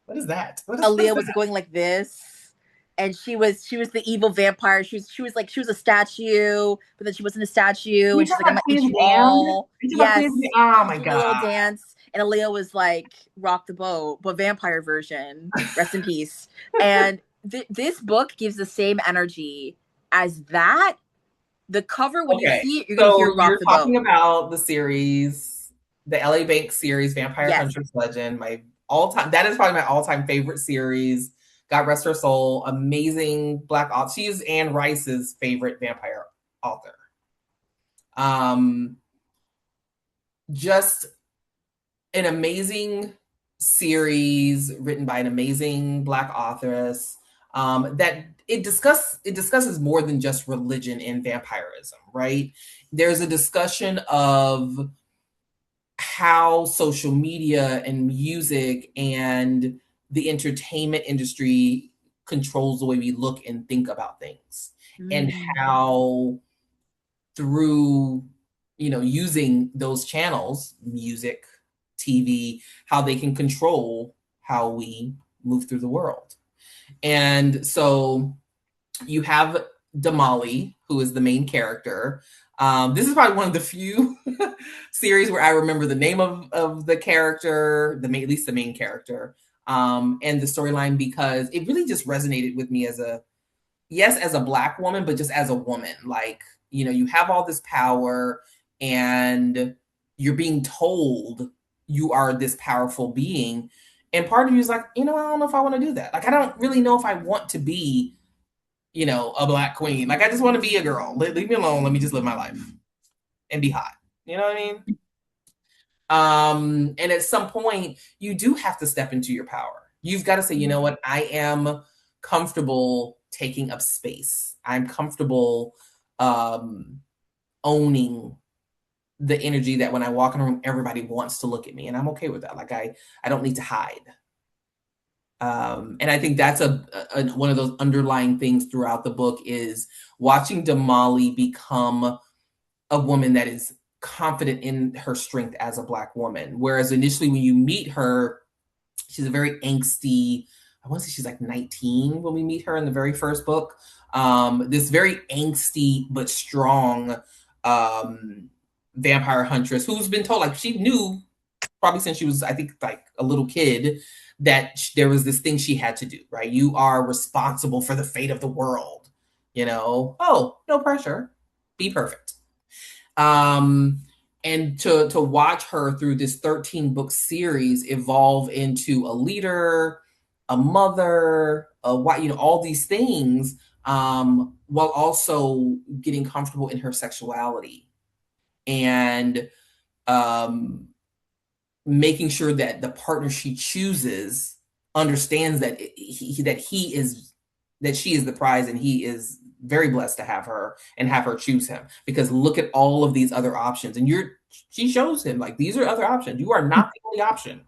What is that? Aaliyah was going like this. and she was the evil vampire. She was a statue, but then she wasn't a statue, You and she's talking like, I'm about gonna eat Queen's you Damned? all. You talking about Queen's Yes, Damned? Oh my she did a little God. dance, and Aaliyah was like, rock the boat, but vampire version. Rest in peace. And this book gives the same energy as that. The cover, when you Okay, see it, you're gonna so hear rock you're the talking boat. about the series, the LA Banks series, Vampire Yes. Huntress Legend, my all time. That is probably my all time favorite series. God rest her soul. Amazing black author. She is Anne Rice's favorite vampire author. Um, just an amazing series written by an amazing black authoress. That it discusses more than just religion and vampirism, right? There's a discussion of how social media and music and the entertainment industry controls the way we look and think about things, and Mm. how through using those channels, music, TV, how they can control how we move through the world. And so you have Damali, who is the main character. This is probably one of the few series where I remember the name of the character, at least the main character, and the storyline, because it really just resonated with me as a black woman, but just as a woman. Like, you have all this power and you're being told you are this powerful being. And part of you is like, I don't know if I want to do that. Like, I don't really know if I want to be, a black queen. Like, I just want to be a girl. Leave me alone. Let me just live my life and be hot. You know what I mean? And at some point, you do have to step into your power. You've got to say, you know what? I am comfortable taking up space. I'm comfortable owning the energy that when I walk in a room, everybody wants to look at me, and I'm okay with that. Like, I don't need to hide. And I think that's one of those underlying things throughout the book is watching Damali become a woman that is confident in her strength as a black woman. Whereas initially when you meet her, she's a very angsty, I want to say she's like 19 when we meet her in the very first book. This very angsty but strong vampire huntress who's been told, like, she knew probably since she was, I think, like a little kid, that there was this thing she had to do, right? You are responsible for the fate of the world. Oh, no pressure. Be perfect. Um, and to watch her through this 13-book series evolve into a leader, a mother, a wife, all these things, while also getting comfortable in her sexuality and um, making sure that the partner she chooses understands that she is the prize, and he is very blessed to have her and have her choose him, because look at all of these other options, and she shows him, like, these are other options. You are not the only option.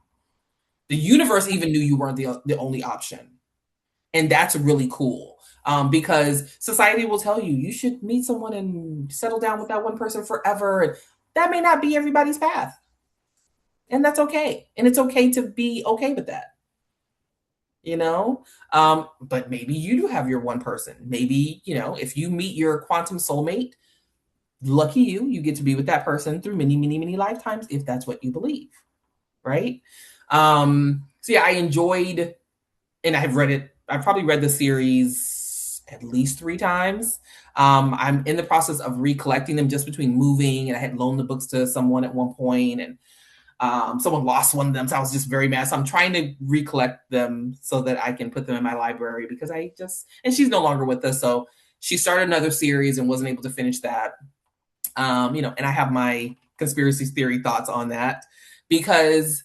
The universe even knew you weren't the only option, and that's really cool. Because society will tell you you should meet someone and settle down with that one person forever, and that may not be everybody's path, and that's okay, and it's okay to be okay with that. But maybe you do have your one person. Maybe, if you meet your quantum soulmate, lucky you get to be with that person through many, many, many lifetimes, if that's what you believe, right? So yeah, I enjoyed, and I've probably read the series at least 3 times. I'm in the process of recollecting them just between moving, and I had loaned the books to someone at one point, and someone lost one of them, so I was just very mad. So I'm trying to recollect them so that I can put them in my library, because and she's no longer with us, so she started another series and wasn't able to finish that. And I have my conspiracy theory thoughts on that, because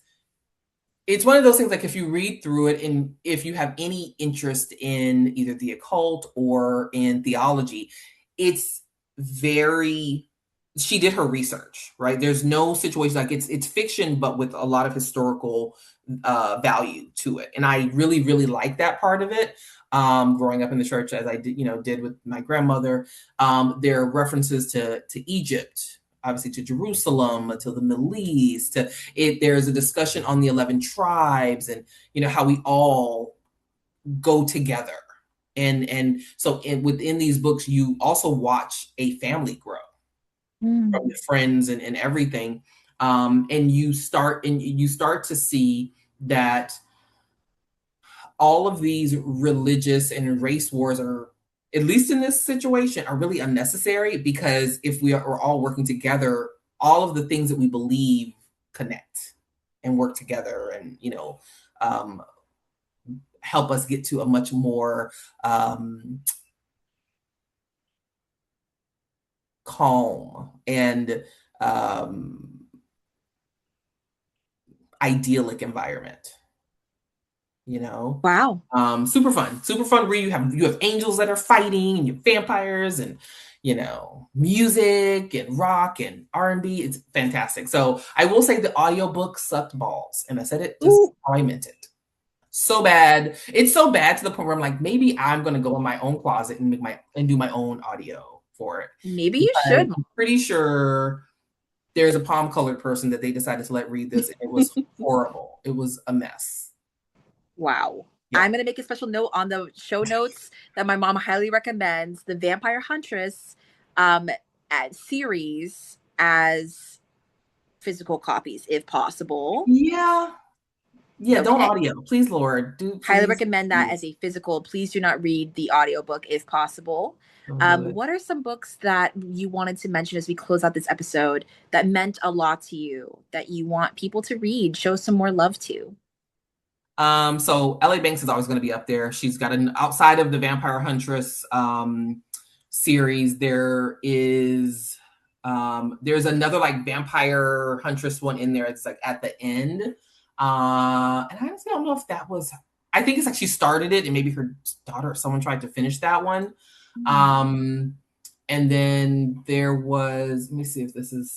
it's one of those things, like, if you read through it and if you have any interest in either the occult or in theology, it's very, she did her research, right? There's no situation, like, it's fiction, but with a lot of historical value to it. And I really, really like that part of it. Growing up in the church, as I did with my grandmother, there are references to Egypt, obviously to Jerusalem, to the Middle East. There's a discussion on the 11 tribes, and how we all go together. And so within these books, you also watch a family grow from Mm. your friends and everything. And you start to see that all of these religious and race wars are, at least in this situation, are really unnecessary, because if we're all working together, all of the things that we believe connect and work together, and um, help us get to a much more calm and um, idyllic environment. you know Wow. Super fun read. You have angels that are fighting, and you have vampires, and music and rock and R&B. It's fantastic. So I will say the audiobook sucked balls, and I said it just Ooh, how I meant it. So bad. It's so bad to the point where I'm like, maybe I'm gonna go in my own closet and do my own audio for it, maybe you because should. I'm pretty sure there's a palm colored person that they decided to let read this, and it was horrible. It was a mess. Wow. Yeah. I'm going to make a special note on the show notes that my mom highly recommends the Vampire Huntress um, series as physical copies, if possible. Yeah. Yeah, don't Okay. audio. Please, Lord. Do Highly please, recommend that as please. a physical. Please do not read the audiobook if possible. Don't do it. What are some books that you wanted to mention as we close out this episode that meant a lot to you, that you want people to read, show some more love to? So LA Banks is always going to be up there. She's got an outside of the Vampire Huntress series. There's another like Vampire Huntress one in there. It's like at the end. And I honestly don't know if that was. I think it's like she started it, and maybe her daughter or someone tried to finish that one. Um, and then there was. Let me see if this is.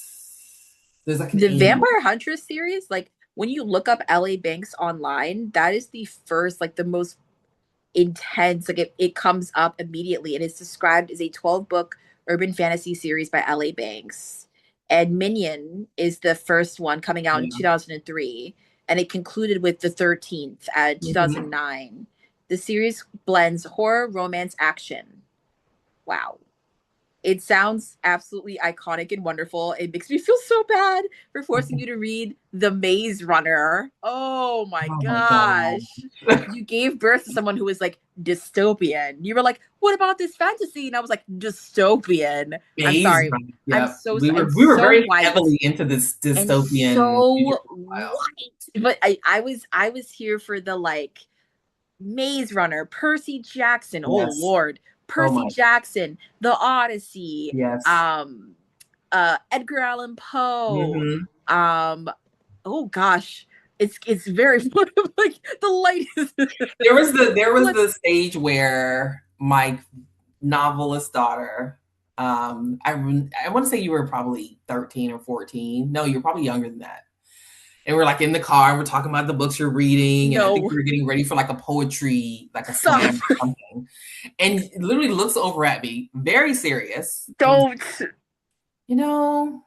There's like an The indie. Vampire Huntress series, like when you look up LA Banks online, that is the first, like the most intense, like it comes up immediately, and it's described as a 12-book urban fantasy series by LA Banks. And Minion is the first one, coming out in Yeah. 2003, and it concluded with the 13th at Mhm. 2009. The series blends horror, romance, action. Wow. It sounds absolutely iconic and wonderful. It makes me feel so bad for forcing you to read The Maze Runner. Oh my Oh my god. gosh. You gave birth to someone who was like dystopian. You were like, "What about this fantasy?" And I was like, "Dystopian." I'm Maze sorry. Runner. Yep. We were And we were so very white heavily into this and dystopian future so for a while. white. But I was here for the like Maze Runner, Percy Jackson. Oh Yes. Lord, Oh Percy my. Jackson, The Odyssey, Yes. Edgar Allan Poe. Hmm. Um, oh gosh, it's very like the light is. There was Let's the stage where my novelist daughter, I want to say you were probably 13 or 14. No, you're probably younger than that. And we're like in the car and we're talking about the books you're reading, and I think no we were getting ready for like a poetry, like a stop. slam or something. And literally looks over at me, very serious, and was, Don't you know,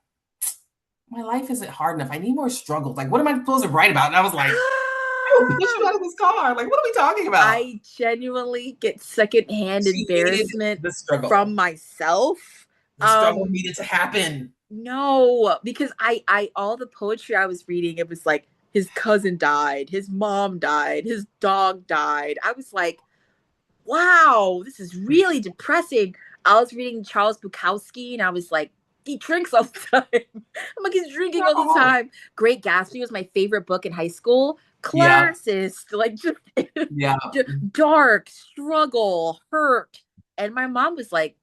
my life isn't hard enough. I need more struggles. Like, what am I supposed to write about? And I was like, I will push you out of this car. Like, what are we talking about? I genuinely get secondhand She needed embarrassment the struggle. from myself. The struggle needed to happen. No, because I all the poetry I was reading, it was like his cousin died, his mom died, his dog died. I was like, wow, this is really depressing. I was reading Charles Bukowski, and I was like, he drinks all the time. I'm like, he's He's an drinking all the alcoholic. time. Great Gatsby was my favorite book in high school. Yeah. Classist, like just, Yeah. just dark, struggle, hurt. And my mom was like,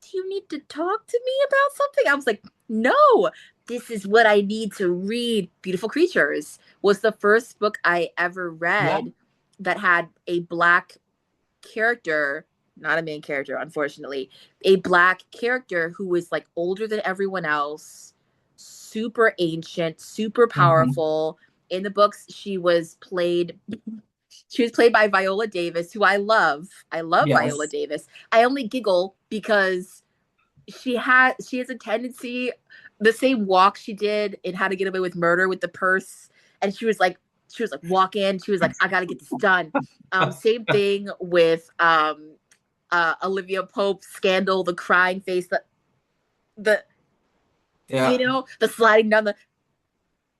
do you need to talk to me about something? I was like, no, this is what I need to read. Beautiful Creatures was the first book I ever Yeah. read that had a black character, not a main character, unfortunately, a black character who was like older than everyone else, super ancient, super Mm-hmm. powerful. In the books, she was played by Viola Davis, who I love. I love Viola Yes. Davis. I only giggle because she has a tendency, the same walk she did in How to Get Away with Murder with the purse, and she was like She was like, walk in. She was like, I got to get this done. Same thing with Olivia Pope's Scandal, the crying face, the Yeah. the sliding down the,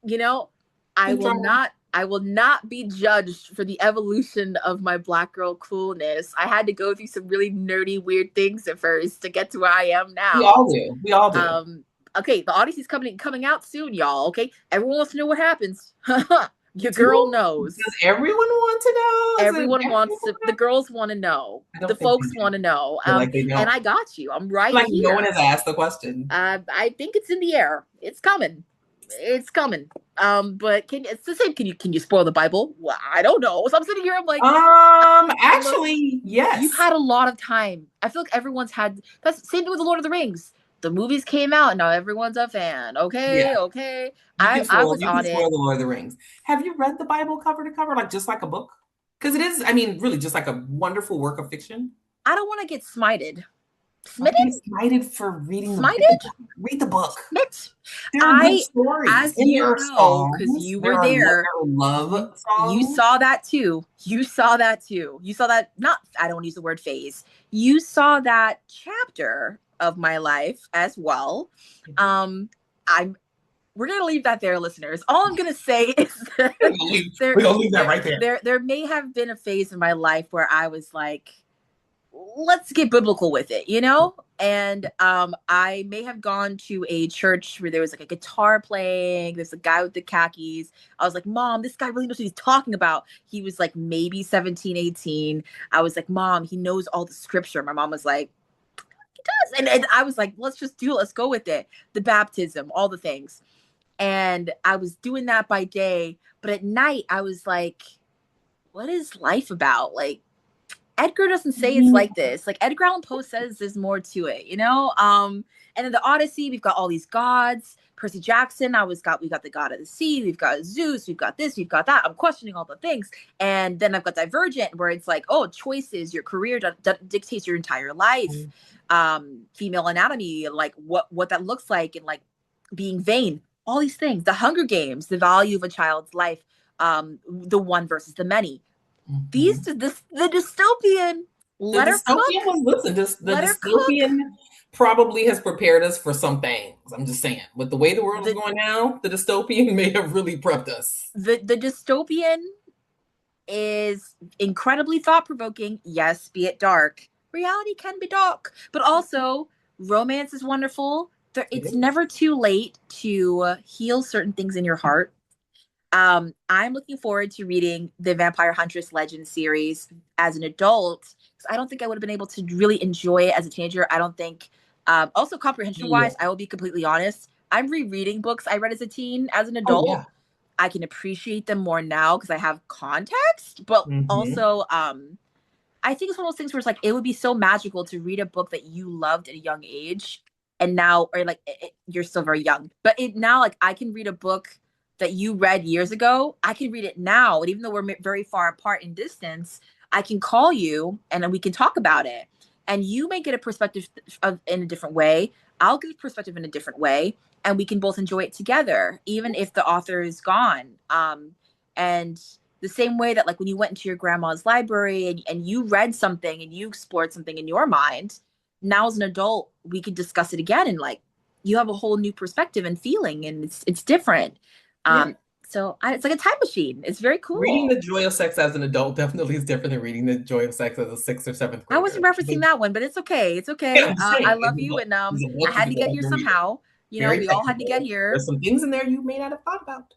you know, I Good will drama. not I will not be judged for the evolution of my black girl coolness. I had to go through some really nerdy, weird things at first to get to where I am We now. all do. We all do. Okay, the Odyssey's coming out soon, y'all. Okay, everyone wants to know what happens. Your girl Does knows. everyone want to know? Is it Everyone wants to. The everyone? girls want to know. I The don't think they folks do. want to know. I feel like they And don't. I got you. I'm right Like no one here. has asked the question. I think it's in the air. It's coming. It's coming. But it's the same. Can you spoil the Bible? Well, I don't know. So I'm sitting here. I'm like, look, Actually, you've yes. had a lot of time. I feel like everyone's had. That's the same thing with the Lord of the Rings. The movies came out, and now everyone's a fan. Yeah. Okay, okay. I was You can on spoil it. the Lord of the Rings. Have you read the Bible cover to cover, like just like a book? Because it is, I mean, really just like a wonderful work of fiction. I don't want to get smited. Stop Smitted? getting excited for reading the read the Smited? book. Read the book. Smit? There are good I, stories, as and there you are know, because songs. you were there, There are love you songs. saw that too. You saw that too. You saw that. Not. I don't use the word phase. You saw that chapter of my life as well. Um, I'm. We're gonna leave that there, listeners. All I'm gonna say is there, We're gonna leave that right there. there may have been a phase in my life where I was like, let's get biblical with it, you know? And I may have gone to a church where there was like a guitar playing, there's a guy with the khakis. I was like, Mom, this guy really knows what he's talking about. He was like maybe 17, 18. I was like, Mom, he knows all the scripture. My mom was like, he does. And I was like, let's just do it. Let's go with it. The baptism, all the things. And I was doing that by day. But at night, I was like, what is life about? Like, Edgar doesn't say it's like this. Like Edgar Allan Poe says there's more to it, you know? And in the Odyssey, we've got all these gods. Percy Jackson, we got the god of the sea, we've got Zeus, we've got this, we've got that. I'm questioning all the things. And then I've got Divergent, where it's like, oh, choices, your career dictates your entire life. Female anatomy, like what that looks like, and like being vain, all these things. The Hunger Games, the value of a child's life, the one versus the many. The dystopian, The let her dystopian cook, one, listen, the let her cook. dystopian probably has prepared us for some things. I'm just saying, with the way the world is The going now, the dystopian may have really prepped us. the dystopian is incredibly thought provoking. Yes, be it dark. Reality can be dark, but also romance is wonderful. It It's is. never too late to heal certain things in your heart. I'm looking forward to reading the Vampire Huntress Legend series as an adult, because I don't think I would have been able to really enjoy it as a teenager. I don't think. Also, comprehension Yeah. wise, I will be completely honest. I'm rereading books I read as a teen, as an Oh yeah. adult. I can appreciate them more now because I have context, but also, I think it's one of those things where it's like it would be so magical to read a book that you loved at a young age, and now, or like you're still very young, but now, like I can read a book that you read years ago. I can read it now, and even though we're very far apart in distance, I can call you and then we can talk about it. And you may get a perspective in a different way. I'll get a perspective in a different way, and we can both enjoy it together, even if the author is gone. And the same way that like when you went into your grandma's library and you read something and you explored something in your mind, now as an adult we could discuss it again, and like you have a whole new perspective and feeling, and it's different. Yeah. It's like a time machine. It's very Reading cool. The Joy of Sex as an adult definitely is different than reading The Joy of Sex as a sixth or seventh I grader. wasn't referencing that one, but it's okay. It's Yeah, okay. I'm just I saying, love you, and it's a I book. You had can to go get back here and read it. somehow. Very We all had to get technical. here. There's some things in there you may not have thought about.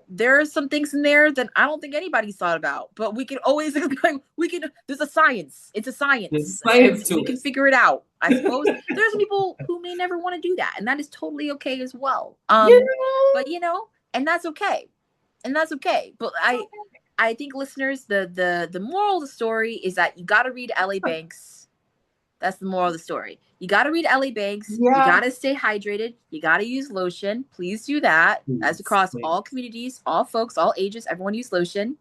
There are some things in there that I don't think anybody's thought about, but we can always there's a science. It's a There's science, and science to we can figure it out. I suppose there's some people who may never want to do that, and that is totally okay as well. it. But and that's okay. And that's okay. But I think listeners, the moral of the story is that you got to read L.A. Banks. That's the moral of the story. You got to read Ellie Banks. You got Yeah. to stay hydrated. You got to use lotion. Please do that. As Please, across please. all communities, all folks, all ages, everyone use lotion.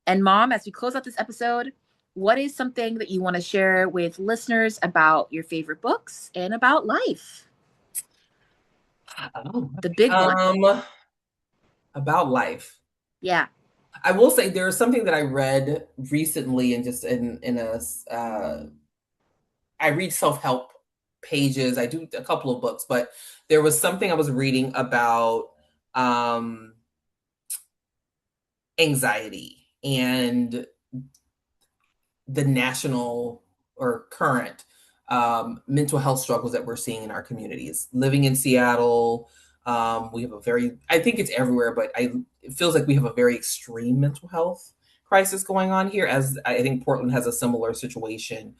And Mom, as we close out this episode, what is something that you want to share with listeners about your favorite books and about life? Oh, The big one. about life. Yeah. I will say there is something that I read recently, and just in a I read self help pages. I do a couple of books, but there was something I was reading about um, anxiety and the national or current mental health struggles that we're seeing in our communities. Living in Seattle, we have a very, I think it's everywhere, but it feels like we have a very extreme mental health crisis going on here, as I think Portland has a similar situation.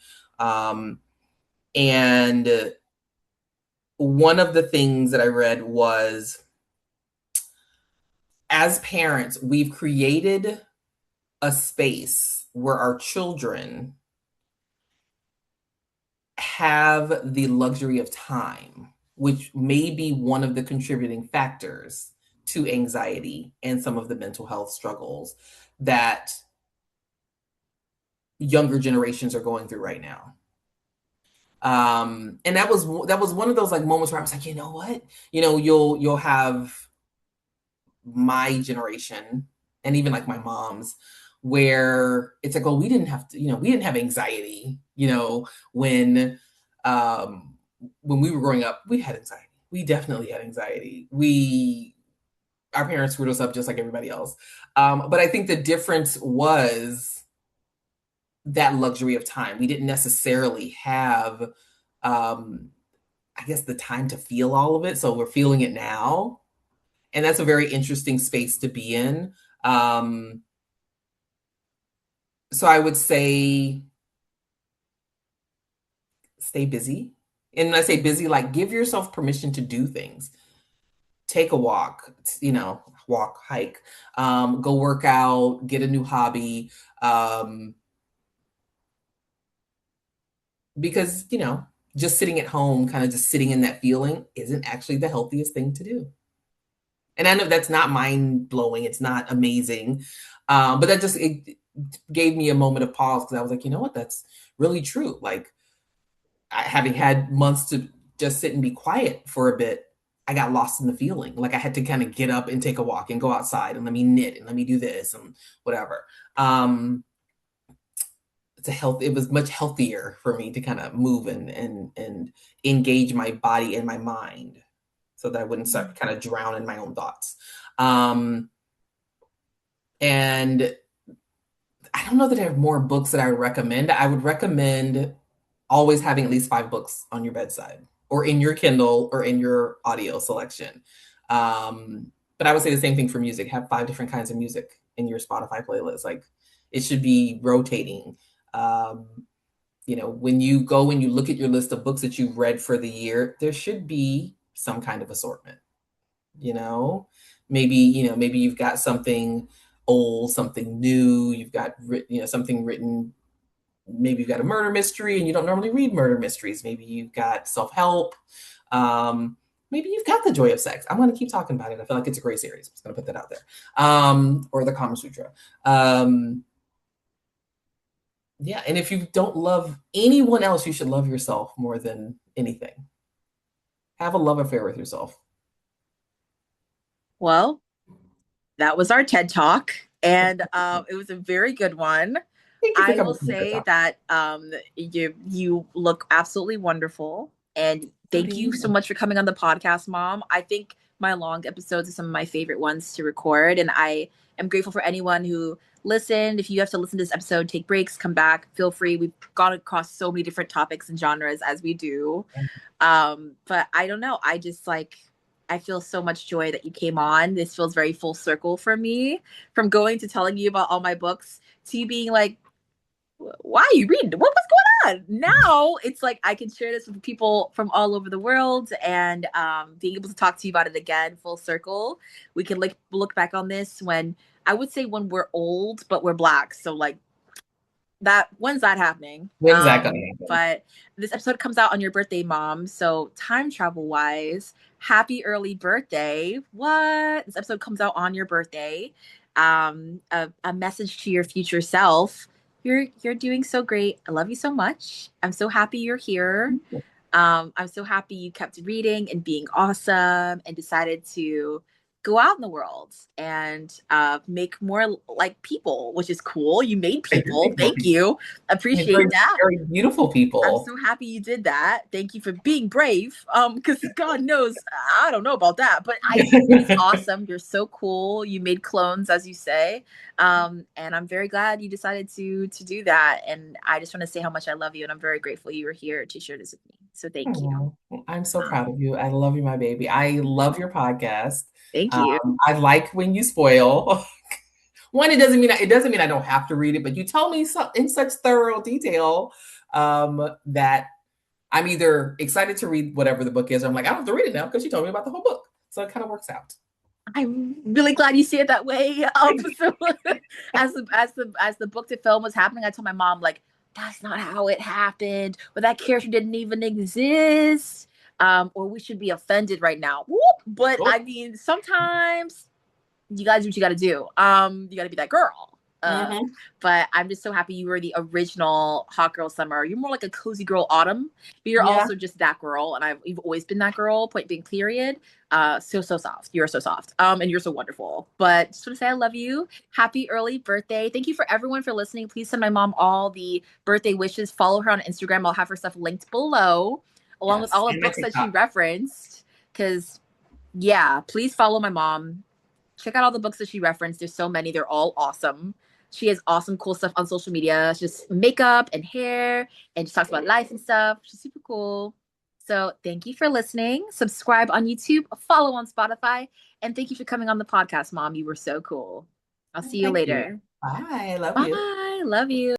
And one of the things that I read was, as parents, we've created a space where our children have the luxury of time, which may be one of the contributing factors to anxiety and some of the mental health struggles that younger generations are going through right now. And that was one of those like moments where I was like, you know what? You'll have my generation and even like my mom's, where it's like, oh, we didn't have anxiety, um when we were growing up. We had anxiety. We definitely had anxiety. Our parents screwed us up just like everybody else. But I think the difference was that luxury of time. We didn't necessarily have, I guess, the time to feel all of it. So we're feeling it now. And that's a very interesting space to be in. Um, so I would say stay busy. And when I say busy, like give yourself permission to do things. Take a walk, walk, hike, go work out, get a new hobby. Because, just sitting at home, kind of just sitting in that feeling isn't actually the healthiest thing to do. And I know that's not mind blowing. It's not amazing. But it gave me a moment of pause, because I was like, you know what? That's really true. Like, having had months to just sit and be quiet for a bit, I got lost in the feeling. Like I had to kind of get up and take a walk and go outside and let me knit and let me do this and whatever. It was much healthier for me to kind of move and engage my body and my mind, so that I wouldn't start kind of drown in my own thoughts. And I don't know that I have more books that I would recommend. I would recommend always having at least 5 books on your bedside or in your Kindle or in your audio selection. But I would say the same thing for music. Have 5 different kinds of music in your Spotify playlist. Like, it should be rotating. When you go and you look at your list of books that you've read for the year, there should be some kind of assortment. you know maybe you've got something old, something new, you've got something written. Maybe you've got a murder mystery and you don't normally read murder mysteries. Maybe you've got self-help. Maybe you've got The Joy of Sex. I'm going to keep talking about it. I feel like it's a great series. I'm just going to put that out there. Or the Kama Sutra. Yeah, and if you don't love anyone else, you should love yourself more than anything. Have a love affair with yourself. Well, that was our TED Talk, and it was a very good one. Thank you for I coming will to the say talk. that you look absolutely wonderful, and So do thank you so you. much for coming on the podcast, Mom. I think my long episodes are some of my favorite ones to record, and I am grateful for anyone who listened. If you have to listen to this episode, take breaks, come back, feel free. We've gone across so many different topics and genres as we do. But I don't know. I just like I feel so much joy that you came on. This feels very full circle for me, from going to telling you about all my books to you being like, why are you reading? What was going on? Now it's like I can share this with people from all over the world, and being able to talk to you about it again, full circle. We can look back on this when I would say when we're old, but we're Black. So like that, when's that happening? When's that gonna happen? But this episode comes out on your birthday, Mom. So time travel wise, happy early birthday. What? This episode comes out on your birthday. A message to your future self. You're doing so great. I love you so much. I'm so happy you're here. I'm so happy you kept reading and being awesome and decided to go out in the world and make more like people, which is cool. You made I do people. make more Thank people. you. Make very, Appreciate that. very beautiful I'm people. so happy you did that. Thank you for being brave. Because God knows, I don't know about that, but I think it's awesome. You're so cool. You made clones, as you say. And I'm very glad you decided to do that. And I just want to say how much I love you, and I'm very grateful you were here to share this with me. So thank you. Oh, I'm so proud Um, of you. I love you, my baby. I love your podcast. Thank you. I like when you spoil. One, it doesn't mean I don't have to read it, but you tell me so, in such thorough detail that I'm either excited to read whatever the book is, or I'm like, I don't have to read it now because you told me about the whole book. So it kind of works out. I'm really glad you see it that way. So as the book to film was happening, I told my mom like that's not how it happened, or that character didn't even exist, or we should be offended right now. Whoop. But Oh, I mean, sometimes you gotta do what you gotta do. You gotta be that girl. mhm. But I'm just so happy you were the original hot girl summer. You're more like a cozy girl autumn, but you're Yeah. also just that girl, and you've always been that girl. Point being, period. So soft. You're so soft. And you're so wonderful. But just want to say I love you. Happy early birthday. Thank you for everyone for listening. Please send my mom all the birthday wishes. Follow her on Instagram. I'll have her stuff linked below, along with Yes. all the And my books that she TikTok. referenced. Because yeah, please follow my mom. Check out all the books that she referenced. There's so many. They're all awesome. She has awesome, cool stuff on social media. It's just makeup and hair, and she talks about life and stuff. She's super cool. So thank you for listening. Subscribe on YouTube, follow on Spotify, and thank you for coming on the podcast, Mom. You were so cool. I'll see you Thank you. later. Bye. I love you. Bye. Love you.